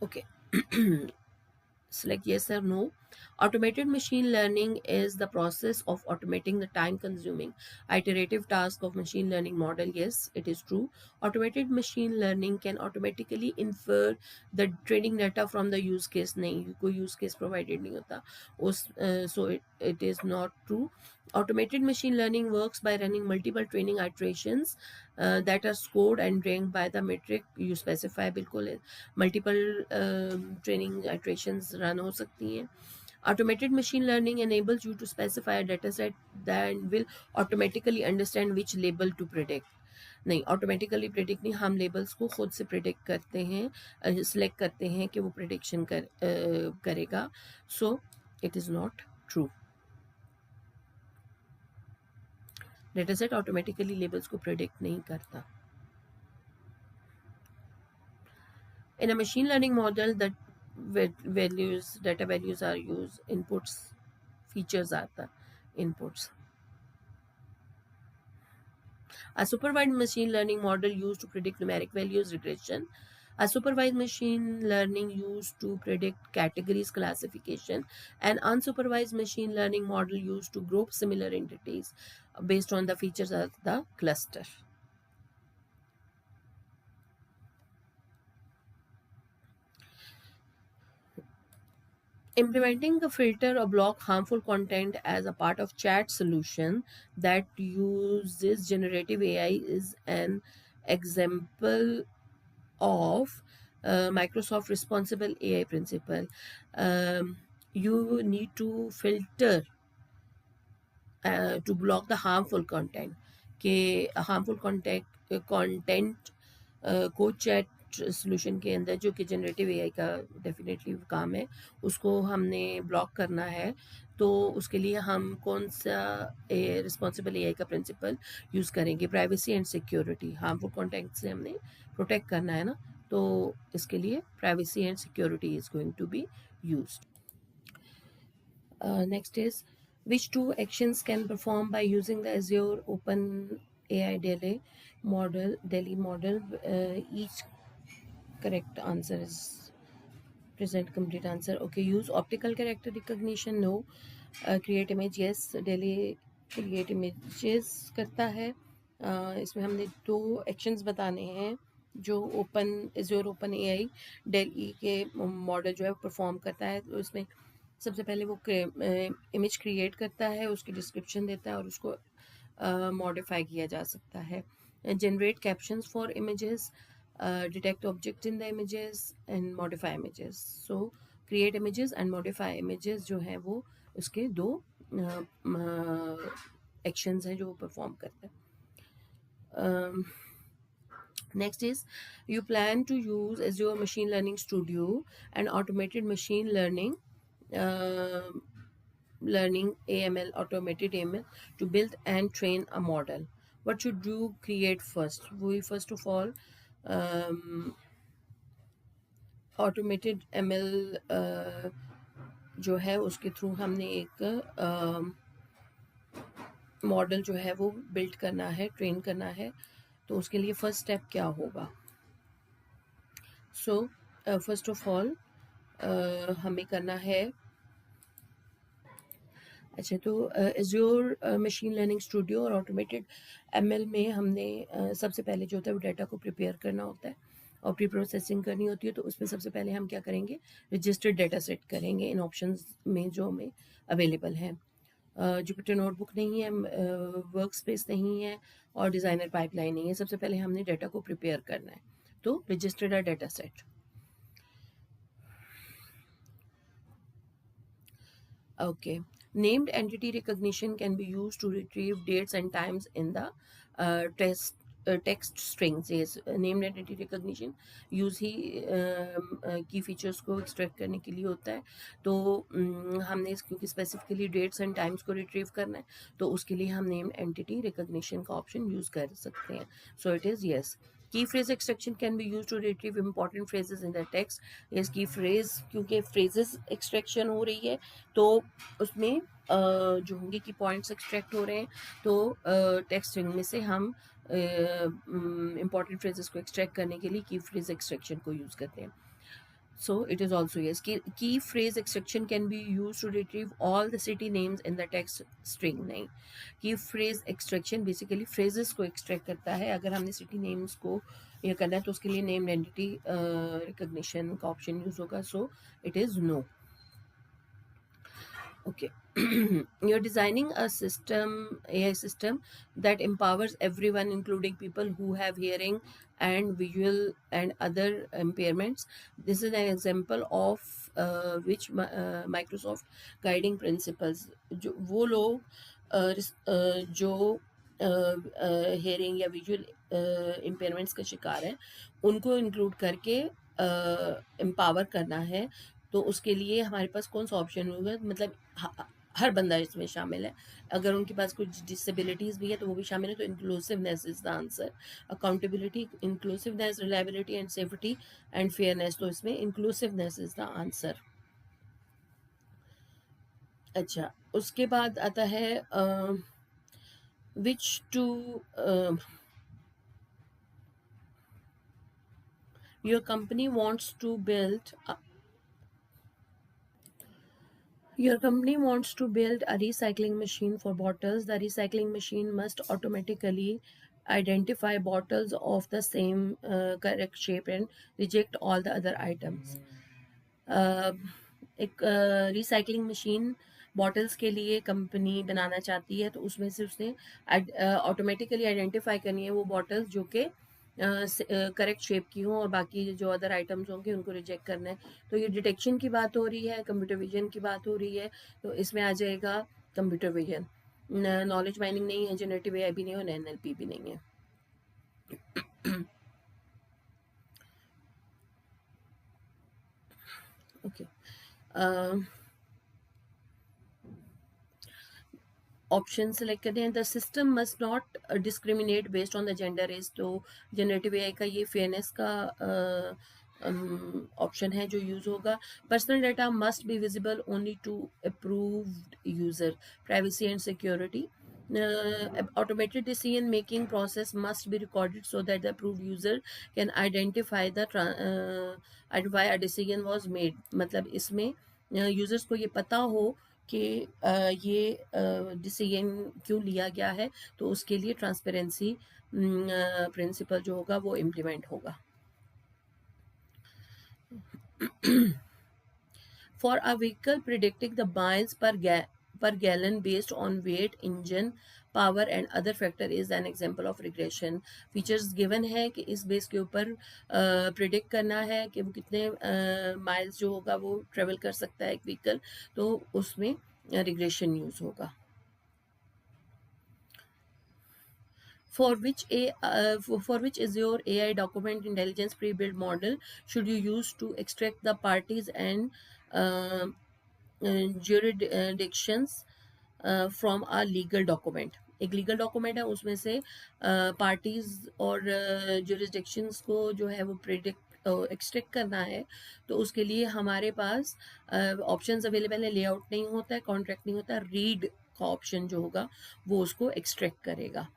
Okay. Select yes or no. Automated machine learning is the process of automating the time consuming iterative task of machine learning model. Yes, it is true. Automated machine learning can automatically infer the training data from the use case. नहीं, कोई use case provided नहीं होता उस, so it is not true. Automated machine learning works by running multiple training iterations that are scored and ranked by the metric you specify. बिल्कुल multiple training iterations run हो सकती हैं. Automated machine learning enables you to specify a data set that will automatically understand which label to predict. नहीं, automatically predict नहीं, हम labels को खुद से प्रिडिक्ट करते हैं, सिलेक्ट करते हैं कि वो प्रिडिक्शन करेगा. सो it is not true. Data set automatically labels को प्रिडिक्ट नहीं करता. In a machine learning model, that data values are used, inputs, features are the inputs. A supervised machine learning model used to predict numeric values, regression. A supervised machine learning used to predict categories, classification. An unsupervised machine learning model used to group similar entities based on the features of the cluster. Implementing a filter or block harmful content as a part of chat solution that uses generative AI is an example of Microsoft responsible AI principle. You need to filter to block the harmful content. कि harmful content को chat solution के अंदर जो कि generative AI का definitely काम है, उसको हमने ब्लॉक करना है. तो उसके लिए हम कौन सा रिस्पॉन्सिबल एआई का प्रिंसिपल यूज़ करेंगे? Privacy and security. Harmful content से हमने प्रोटेक्ट करना है ना, तो इसके लिए privacy and security is going to be used. Next is, which two actions can perform by using the Azure Open AI Delhi model? Each correct answer is present complete answer. Okay, use optical character recognition. No. Create image. Yes, Delhi create images करता है. इसमें हमने दो actions बताने हैं जो Azure Open AI Delhi के model जो है परफॉर्म करता है. तो इसमें सबसे पहले वो इमेज क्रिएट करता है, उसकी डिस्क्रिप्शन देता है और उसको मॉडिफाई किया जा सकता है. Generate captions for images. detect object in the images and modify images. So create images and modify images जो है वो उसके दो एक्शंस हैं जो वो परफॉर्म करता है. Next is you plan to use Azure Machine Learning Studio and automated machine learning AML, automated AML to build and train a model. What should you create first? We first of all automated ML जो है उसके through हमने एक model जो है वो build करना है, ट्रेन करना है. तो उसके लिए फर्स्ट स्टेप क्या होगा? सो फर्स्ट ऑफ ऑल हमें करना है, अच्छा तो एज्योर मशीन लर्निंग स्टूडियो और ऑटोमेटेड ML में हमने सबसे पहले जो होता है वो डाटा को प्रिपेयर करना होता है और प्री प्रोसेसिंग करनी होती है. तो उसमें सबसे पहले हम क्या करेंगे, रजिस्टर्ड डाटा सेट करेंगे इन ऑप्शंस में जो हमें अवेलेबल हैं. जुपिटर नोटबुक नहीं है, वर्क स्पेस नहीं है और डिज़ाइनर पाइपलाइन नहीं है. सबसे पहले हमने डाटा को प्रिपेयर करना है. तो registered data set. Okay. Named entity recognition can be used to retrieve dates and times in the text strings. Yes, named entity recognition use ही की फीचर्स को एक्सट्रैक्ट करने के लिए होता है. तो हमने क्योंकि स्पेसिफिकली डेट्स एंड टाइम्स को रिट्रीव करना है तो उसके लिए हम नेम्ड एंटिटी रिकॉग्निशन का ऑप्शन यूज़ कर सकते हैं. So it is yes. Key phrase extraction can be use to retrieve important phrases in the text. Yes, key phrase क्योंकि फ्रेजेस एक्सट्रैक्शन हो रही है तो उसमें जो होंगे की पॉइंट्स एक्सट्रैक्ट हो रहे हैं. तो टेक्स्ट स्ट्रिंग में से हम इंपॉर्टेंट फ्रेजेस को एक्सट्रैक्ट करने के लिए की फ्रेज एक्सट्रैक्शन को यूज़ करते हैं. So it is also yes. Key phrase extraction can be used to retrieve all the city names in the text string. नहीं, key phrase extraction basically phrases को extract करता है. अगर हमने city names को ये करना है तो उसके लिए named entity recognition का option यूज होगा. So it is no. Okay. You're designing a AI system that empowers everyone, including people who have hearing and visual and other impairments. This is an example of which Microsoft guiding principles. वो लोग जो hearing या visual impairments का शिकार है उनको include करके empower करना है. तो उसके लिए हमारे पास कौन सा ऑप्शन होगा, मतलब हर बंदा इसमें शामिल है. अगर उनके पास कुछ डिसेबिलिटीज़ भी है तो वो भी शामिल है. तो inclusiveness is the answer. Accountability, inclusiveness, reliability and safety and fairness. तो इसमें इंक्लूसिवनेस इज़ द आंसर. अच्छा, उसके बाद आता है which two your company wants to build Your company wants to build a recycling machine for bottles. The recycling machine must automatically identify bottles of the same correct shape and reject all the other items. एक recycling machine bottles के लिए company बनाना चाहती है. तो उसमें से उसने automatically identify करनी है वो बॉटल्स जो कि करेक्ट शेप की हों और बाकी जो अदर आइटम्स होंगे उनको रिजेक्ट करना है. तो ये डिटेक्शन की बात हो रही है, कंप्यूटर विजन की बात हो रही है. तो इसमें आ जाएगा कंप्यूटर विजन. नॉलेज माइनिंग नहीं है, जनरेटिव AI भी नहीं है और NLP भी नहीं है. ओके. ऑप्शन सेलेक्ट करते हैं. The system must not discriminate based on the gender race. तो जनरेटिव AI का ये फेयरनेस का ऑप्शन है जो यूज़ होगा. Personal data must be visible only to approved user. Privacy and security. Automated decision making process must be recorded so that the approved user can identify a decision was made. मतलब इसमें users को ये पता हो कि ये decision क्यों लिया गया है. तो उसके लिए ट्रांसपेरेंसी प्रिंसिपल जो होगा वो इम्प्लीमेंट होगा. For a vehicle, predicting the miles per gallon based on weight, engine power and other factor is an example of regression. Features given है कि इस बेस के ऊपर प्रिडिक्ट करना है कि वो कितने माइल्स जो होगा वो ट्रेवल कर सकता है एक व्हीकल, तो उसमें रिग्रेशन यूज होगा। For which is your AI document intelligence pre-built model should you use to extract the parties and uh, jurisdictions from a legal document. एक लीगल डॉक्यूमेंट है, उसमें से पार्टीज और जुरिस्डिक्शंस को जो है वो प्रिडिक्ट एक्सट्रैक्ट करना है, तो उसके लिए हमारे पास ऑप्शंस अवेलेबल है। लेआउट नहीं होता है, कॉन्ट्रैक्ट नहीं होता, रीड का ऑप्शन जो होगा वो उसको एक्सट्रैक्ट करेगा।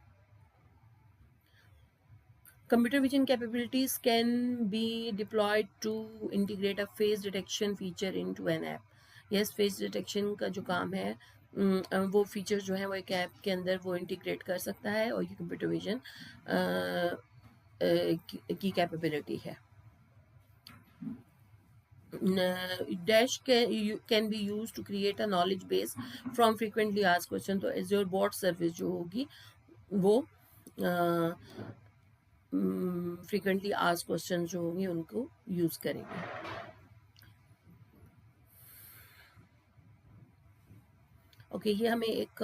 Computer vision capabilities can be deployed to integrate a face detection feature into an app. Yes, face detection का जो काम है वो फीचर जो है वो एक ऐप के अंदर वो इंटीग्रेट कर सकता है, और ये कंप्यूटर विजन की कैपेबिलिटी है। Dash can be used to create a knowledge base from frequently asked question। तो Azure bot सर्विस जो होगी वो फ्रीक्वेंटली आस्क्ड क्वेश्चन जो होंगे उनको यूज करेंगे। ओके, ये हमें एक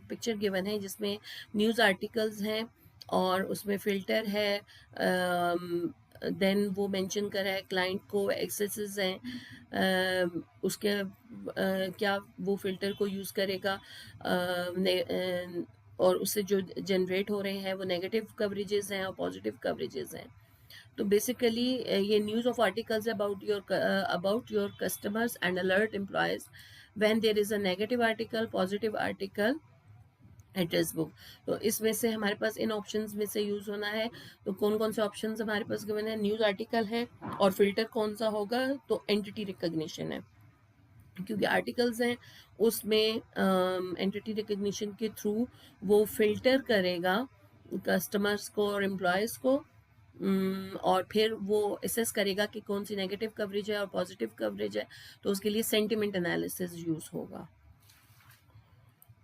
पिक्चर गिवन है जिसमें न्यूज़ आर्टिकल्स हैं और उसमें फ़िल्टर है, देन वो मेंशन करा है क्लाइंट को एक्सेसेस हैं, उसके क्या वो फ़िल्टर को यूज़ करेगा, और उससे जो जनरेट हो रहे हैं वो नेगेटिव कवरेजेस हैं और पॉजिटिव कवरेजेस हैं। तो बेसिकली ये news of articles about your customers and alert employees when there is a negative article, positive article, address book. तो इसमें से हमारे पास इन ऑप्शंस में से यूज़ होना है। तो कौन कौन से ऑप्शंस हमारे पास गिवन है? न्यूज़ आर्टिकल है, और फिल्टर कौन सा होगा? तो एंटिटी रिकग्निशन है, क्योंकि आर्टिकल्स हैं उसमें एंटिटी रिकग्निशन के थ्रू वो फिल्टर करेगा कस्टमर्स को और एम्प्लॉयज़ को, और फिर वो असेस करेगा कि कौन सी नेगेटिव कवरेज है और पॉजिटिव कवरेज है, तो उसके लिए सेंटिमेंट एनालिसिस यूज़ होगा।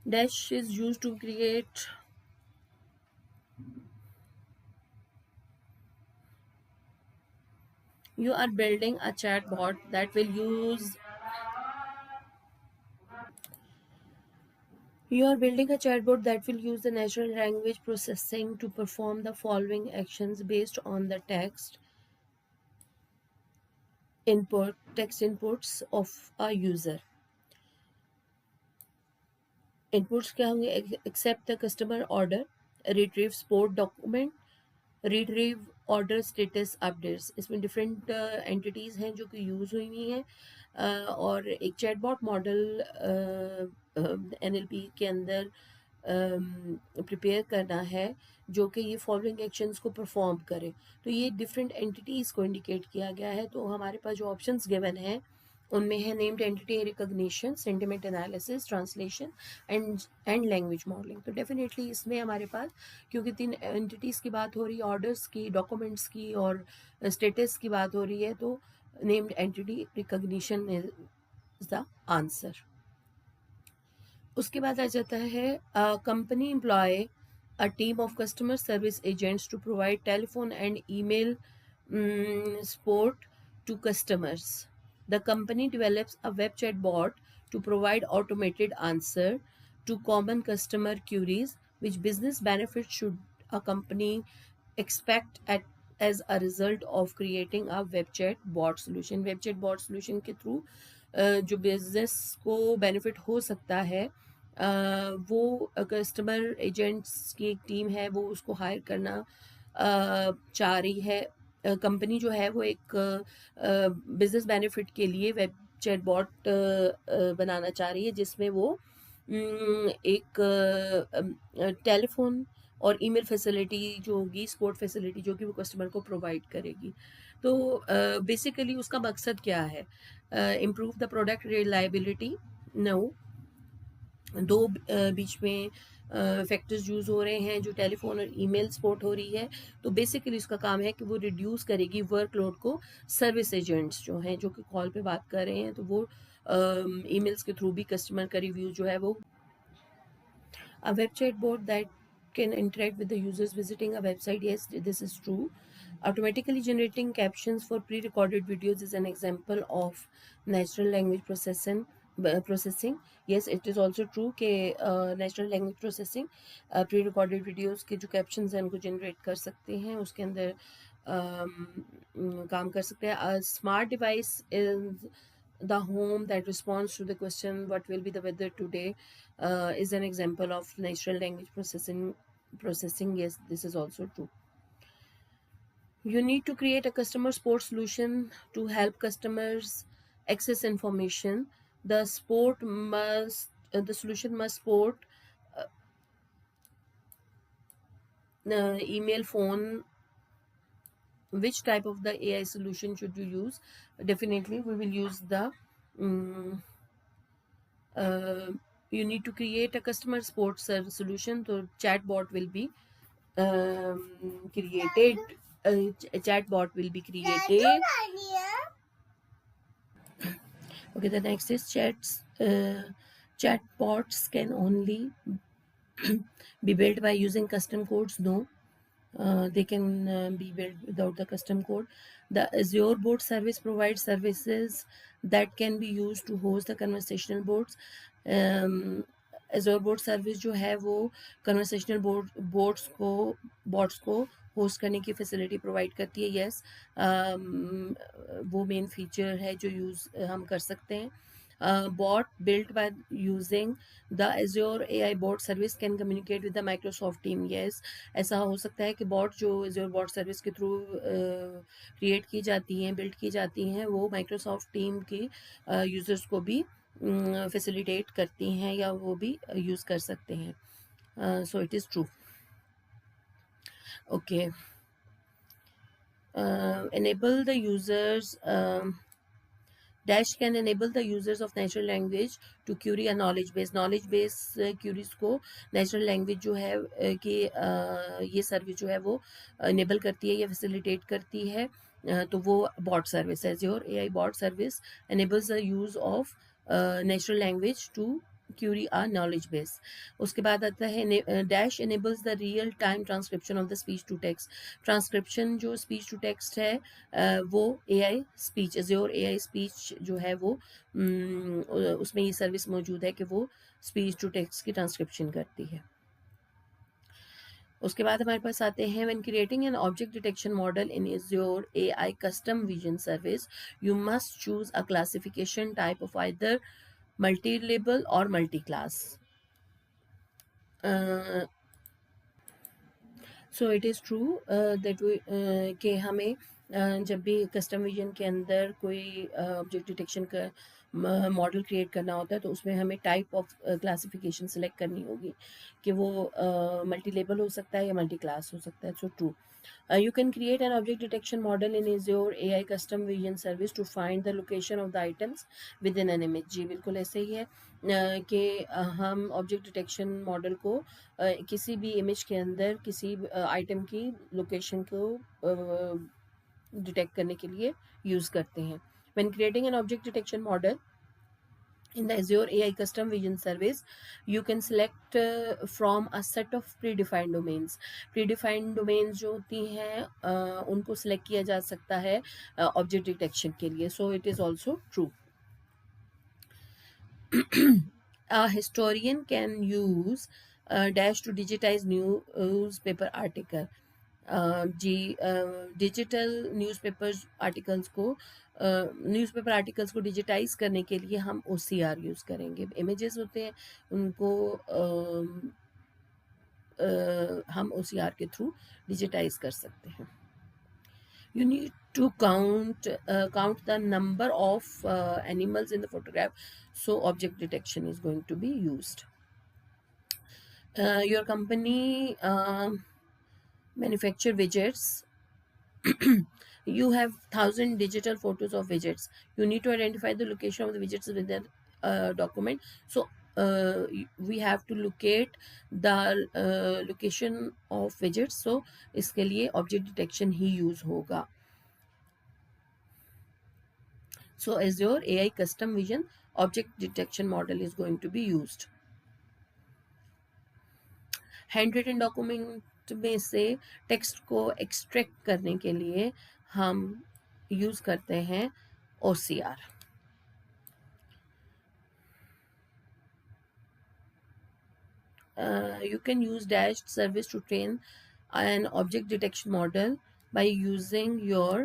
Dash is use to create you are building a chatbot that will use You are building a chatbot that will use the natural language processing to perform the following actions based on the text inputs of a user। Inputs क्या होंगे? Accept the customer order, retrieve support document, retrieve order status updates. इसमें different entities हैं जो कि use हुई हुई हैं, और एक चैटबॉट मॉडल NLP के अंदर प्रिपेयर करना है जो कि ये फॉलोइंग एक्शंस को परफॉर्म करे। तो ये डिफरेंट एंटिटीज़ को इंडिकेट किया गया है। तो हमारे पास जो ऑप्शंस गिवन हैं उनमें है named entity recognition, sentiment analysis, translation and language modelling. तो डेफिनेटली इसमें हमारे पास, क्योंकि 3 एंटिटीज़ की बात हो रही है, ऑर्डर्स की, डॉक्यूमेंट्स की और स्टेटस की बात हो रही है, तो named entity recognition is the answer. उसके बाद आ जाता है company employ a team of customer service agents to provide telephone and email support to customers. The company develops a web chat bot to provide automated answer to common customer queries. Which business benefits should a company expect as a result of creating a web chat bot solution? Web chat bot solution के through जो business को benefit हो सकता है, वो customer agents की एक team है वो उसको हायर करना चाह रही है। कंपनी जो है वो एक बिजनेस बेनिफिट के लिए वेब चैटबॉट बनाना चाह रही है, जिसमें वो एक टेलीफोन और ईमेल फैसिलिटी जो होगी, सपोर्ट फैसिलिटी जो कि वो कस्टमर को प्रोवाइड करेगी। तो बेसिकली उसका मकसद क्या है? Improve the product reliability. No, दो बीच में फैक्टर्स यूज़ हो रहे हैं, जो टेलीफोन और ईमेल सपोर्ट हो रही है। तो बेसिकली उसका काम है कि वो रिड्यूस करेगी वर्कलोड को। सर्विस एजेंट्स जो हैं, जो कि कॉल पे बात कर रहे हैं, तो वो ईमेल्स के थ्रू भी कस्टमर का रिव्यू जो है वो A web chatbot that can interact with the users visiting a website. Yes, this is true. Automatically generating captions for pre-recorded videos is an example of natural language processing. Yes, it is also true कि natural language processing pre recorded videos के जो captions हैं उनको generate कर सकते हैं, उसके अंदर काम कर सकते हैं. Smart device is the home that responds to the question what will be the weather today is an example of natural language processing. Yes, this is also true. You need to create a customer support solution to help customers access information. The solution must support uh, email, phone. Which type of the AI solution should you use? Definitely we will use the um, you need to create a customer support solution. So chatbot will be created. A chatbot will be created. Okay, the next is chatbots can only be built by using custom codes. No, they can be built without the custom code. The Azure bot service provides services that can be used to host the conversational bots. Azure bot service जो है वो conversational boats को host करने की facility provide करती है. Yes, वो main feature है जो यूज़ हम कर सकते हैं. Bot built by using the Azure AI bot service can communicate with the Microsoft team. Yes, ऐसा हो सकता है कि बॉट जो Azure बॉट सर्विस के थ्रू क्रिएट की जाती हैं, बिल्ड की जाती हैं, वो माइक्रोसॉफ्ट टीम के यूज़र्स को भी फैसिलिटेट करती हैं या वो भी यूज़ कर सकते हैं. So it is true. Okay, enable the users Dash can enable the users of natural language to query a knowledge base queries को natural language जो है कि ये सर्विस जो है वो enable करती है या facilitate करती है. तो वो bot service है. Azure AI bot service enables the use of natural language to query a knowledge base. उसके बाद आता है Dash enables the real time transcription of the speech to text. Transcription जो स्पीच टू टेक्स्ट है वो AI speech, Azure AI speech जो है वो उसमें ये सर्विस मौजूद है कि वो स्पीच टू टेक्स्ट की ट्रांसक्रिप्शन करती है. उसके बाद हमारे पास आते हैं when creating an object detection model in Azure AI custom vision service you must choose a classification type of either multi label और multi class. So it is true that we कि हमें जब भी कस्टम विजन के अंदर कोई object detection का model create करना होता है तो उसमें हमें टाइप ऑफ क्लासिफिकेशन सेलेक्ट करनी होगी कि वो मल्टी लेबल हो सकता है या मल्टी क्लास हो सकता है. So true. You can create an object detection model in Azure AI custom vision service to find the location of the items within an image. जी बिल्कुल ऐसे ही है कि हम ऑब्जेक्ट डिटेक्शन मॉडल को किसी भी इमेज के अंदर किसी आइटम की लोकेशन को डिटेक्ट करने के लिए यूज़ करते हैं. When creating an object detection model in the Azure AI custom vision service, you can select from a set of predefined domains. Predefined domains जो होती हैं उनको select किया जा सकता है object detection के लिए. So it is also true. A historian can use Dash to digitize newspaper article. जी डिजिटल न्यूज़पेपर आर्टिकल्स को डिजिटाइज करने के लिए हम OCR यूज़ करेंगे. इमेजेस होते हैं उनको हम OCR के थ्रू डिजिटाइज कर सकते हैं. You need to count the number of animals in the photograph, so object detection is going to be used. Your company manufacture widgets. You have 1,000 digital photos of widgets. You need to identify the location of the widgets within a document. So we have to locate the location of widgets. So इसके लिए object detection ही use होगा. So Azure AI custom vision object detection model is going to be used. Handwritten document में से text को extract करने के लिए हम यूज़ करते हैं OCR. You can use dashed service to train an object detection model by using your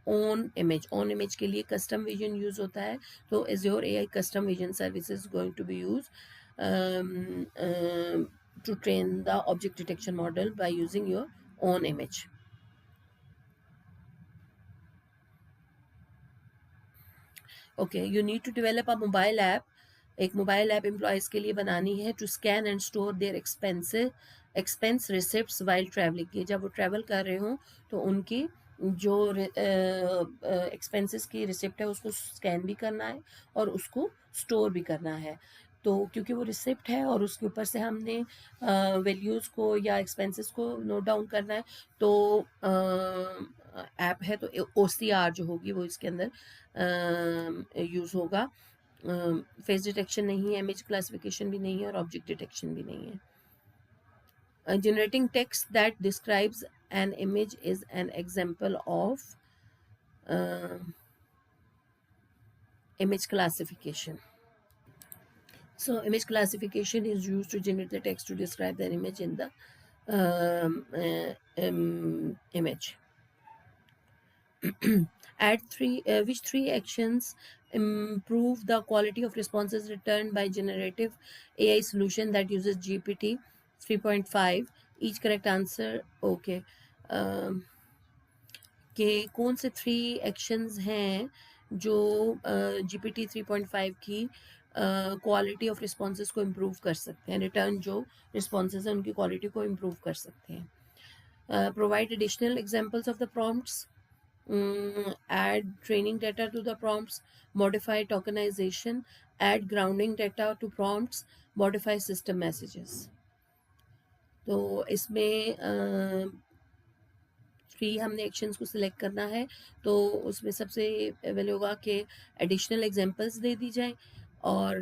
own image. own image के लिए custom vision use होता है, तो Azure AI custom vision service is going to be used to train the object detection model by using your own image. Okay, you need to develop a mobile app. एक mobile app employees के लिए बनानी है to scan and store their expense receipts while travelling की। जब वो travel कर रहे हों तो उनकी जो एक्सपेंसेस की रिसिप्ट है उसको स्कैन भी करना है और उसको स्टोर भी करना है। तो क्योंकि वो रिसिप्ट है और उसके ऊपर से हमने वैल्यूज़ को या एक्सपेंसेस को नोट डाउन करना है, तो ऐप है तो OCR जो होगी वो इसके अंदर यूज़ होगा। फेस डिटेक्शन नहीं है, इमेज क्लासिफिकेशन भी नहीं है और ऑब्जेक्ट डिटेक्शन भी नहीं है। Generating text that describes an image is an example of image classification. So image classification is used to generate the text to describe the image in the image. Add which three actions improve the quality of responses returned by generative AI solution that uses GPT 3.5? Each correct answer. Okay. कि कौन से 3 actions हैं जो GPT 3.5 की quality of responses को improve कर सकते हैं, रिटर्न जो रिस्पॉन्सेज हैं उनकी क्वालिटी को इम्प्रूव कर सकते हैं। Provide additional examples of the prompts, add training data to the prompts, modify tokenization, add grounding data to prompts, modify system messages. तो इसमें 3 हमने एक्शंस को सिलेक्ट करना है, तो उसमें सबसे पहले होगा कि एडिशनल एग्जांपल्स दे दी जाए और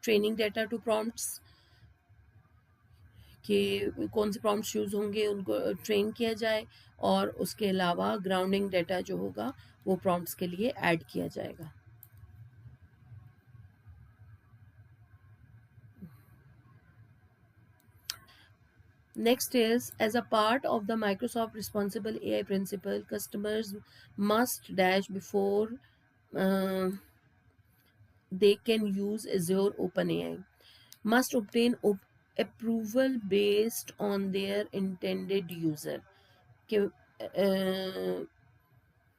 ट्रेनिंग डाटा टू प्रॉम्प्ट्स कि कौन से प्रॉम्प्ट्स यूज़ होंगे उनको ट्रेन किया जाए और उसके अलावा ग्राउंडिंग डाटा जो होगा वो प्रॉम्प्ट्स के लिए ऐड किया जाएगा। Next is, as a part of the Microsoft Responsible AI Principle, customers must dash before they can use Azure OpenAI, must obtain approval based on their intended user. कि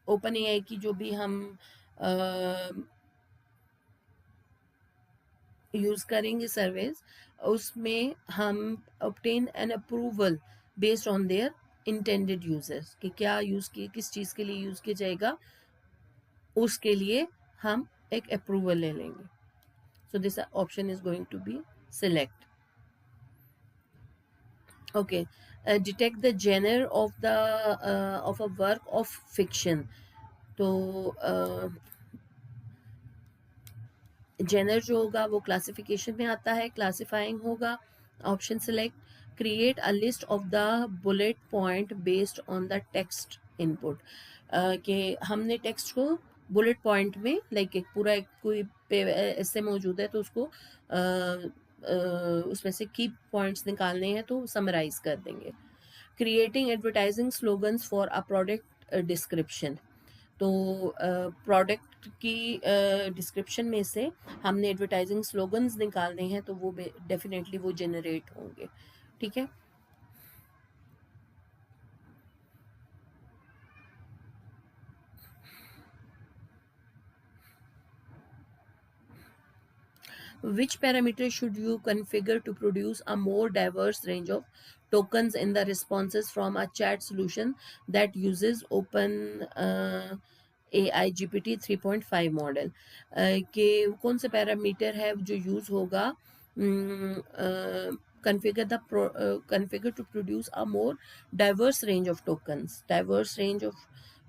OpenAI की जो भी हम use करेंगे service, उसमें हम obtain an approval based on their intended users कि क्या यूज़ किए, किस चीज़ के लिए यूज़ किया जाएगा, उसके लिए हम एक अप्रूवल ले लेंगे. So this option is going to be select. Okay, detect the genre of a work of fiction. तो जेनर जो होगा वो क्लासिफिकेशन में आता है, क्लासिफाइंग होगा. Option select. Create a list of the bullet point based on the text input, कि हमने टेक्स्ट को बुलेट पॉइंट में लाइक एक पूरा एक कोई ऐसे मौजूद है तो उसको उसमें से की पॉइंट्स निकालने हैं तो समराइज कर देंगे. Creating advertising slogans for a product description, तो प्रोडक्ट की डिस्क्रिप्शन में से हमने एडवर्टाइजिंग स्लोगन्स निकालने हैं तो वो डेफिनेटली वो जनरेट होंगे. ठीक है. Which parameter should you configure to produce a more diverse range of tokens in the responses from a chat solution that uses Open AI GPT 3.5 model? कि कौन से पैरामीटर है जो यूज़ होगा configure to produce a more diverse range of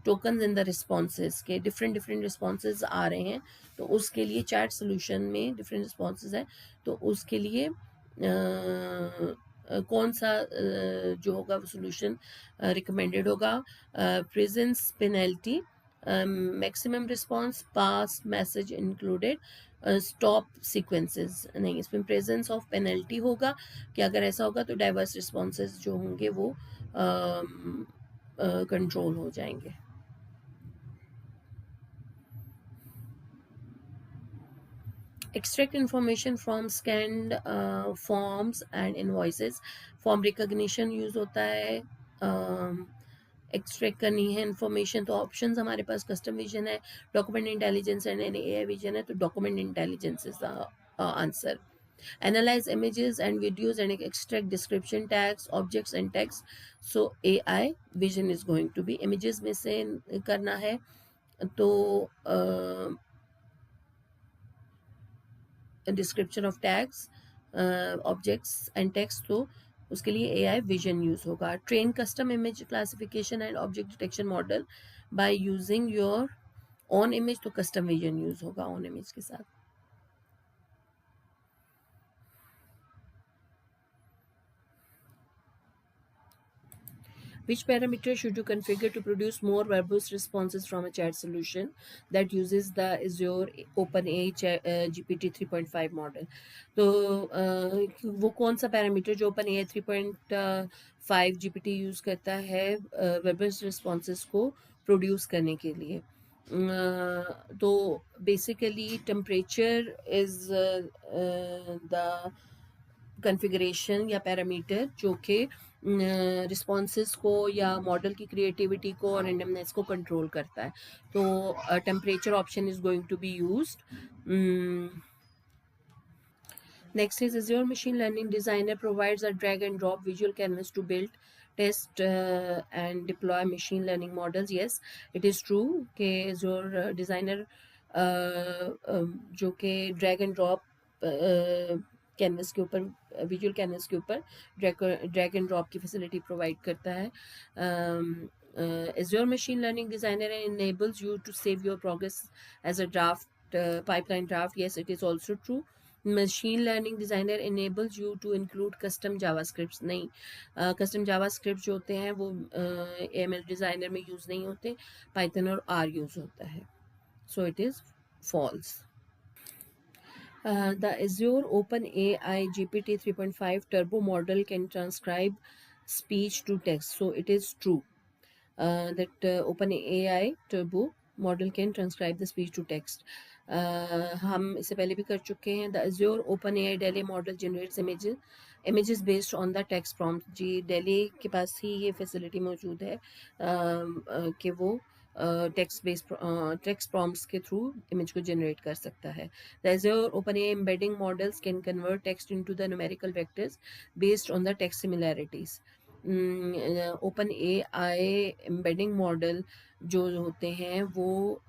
tokens, in the responses के different responses आ रहे हैं तो उसके लिए चैट सोल्यूशन में डिफरेंट रिस्पॉन्सेज है तो उसके लिए कौन सा जो होगा वो सोल्यूशन रिकमेंडेड होगा। प्रेजेंस पेनल्टी, मैक्सिमम रिस्पॉन्स, पास मैसेज इंक्लूडेड, स्टॉप सीक्वेंसेस। नहीं, इसमें प्रेजेंस ऑफ पेनल्टी होगा कि अगर ऐसा होगा तो डाइवर्स रिस्पॉन्सेज जो होंगे वो कंट्रोल हो जाएंगे। Extract information from scanned forms and invoices. Form recognition use होता है एक्सट्रैक्ट करनी है इन्फॉर्मेशन। तो ऑप्शंस हमारे पास कस्टम विजन है, document intelligence and AI vision है। तो document intelligence is the answer. Analyze images and videos and extract description tags, objects and text. So AI vision is going to be images में से करना है तो description of tags, objects and text, तो उसके लिए एआई विजन यूज होगा। Train custom image classification and object detection model by using your on image, तो कस्टम विजन यूज होगा ऑन इमेज के साथ। Which parameter should you configure to produce more verbose responses from a chat solution that uses the Azure OpenAI GPT 3.5 model? तो वो कौन सा parameter जो OpenAI 3.5 GPT use करता है verbose responses को प्रोड्यूस करने के लिए? तो basically temperature is the configuration या पैरामीटर जो कि रिस्पॉन्सेस को या मॉडल की क्रिएटिविटी को और रेंडमनेस को कंट्रोल करता है। तो temperature option is going to be used. Next is Azure Machine Learning Designer provides a drag and drop visual canvas to build, test and deploy machine learning models. Yes, it is true कि Azure Designer जो कि drag and drop canvas के ऊपर, visual canvas के ऊपर drag and drop की facility provide करता है। Azure Machine Learning Designer enables you to save your progress as a draft, pipeline draft. Yes, it is also true. Machine Learning Designer enables you to include custom JavaScripts. नहीं, custom JavaScript जो होते हैं वो AML designer में use नहीं होते, Python और R use होता है। So it is false. The Azure OpenAI GPT 3.5 Turbo model can transcribe speech to text. So it is true that OpenAI Turbo model can transcribe the speech to text. हम इससे पहले भी कर चुके हैं। The Azure OpenAI DALL-E model generates images based on the text prompt. Ji, DALL-E के पास ही ये facility मौजूद है कि वो टेक्स्ट प्रॉम्प्ट्स के थ्रू इमेज को जनरेट कर सकता है। The Azure OpenAI embedding models can convert text into the numerical vectors based on the text similarities. OpenAI embedding model जो होते हैं वो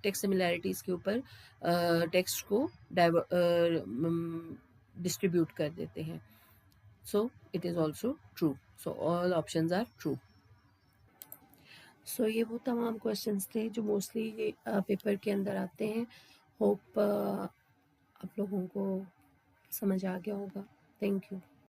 टेक्स्ट सिमिलैरिटीज़ के ऊपर टेक्स्ट को डिस्ट्रीब्यूट कर देते हैं। So it is also true. So all options are true. So ये वो तमाम क्वेश्चंस थे जो मोस्टली पेपर के अंदर आते हैं। होप आप लोगों को समझ आ गया होगा। Thank you.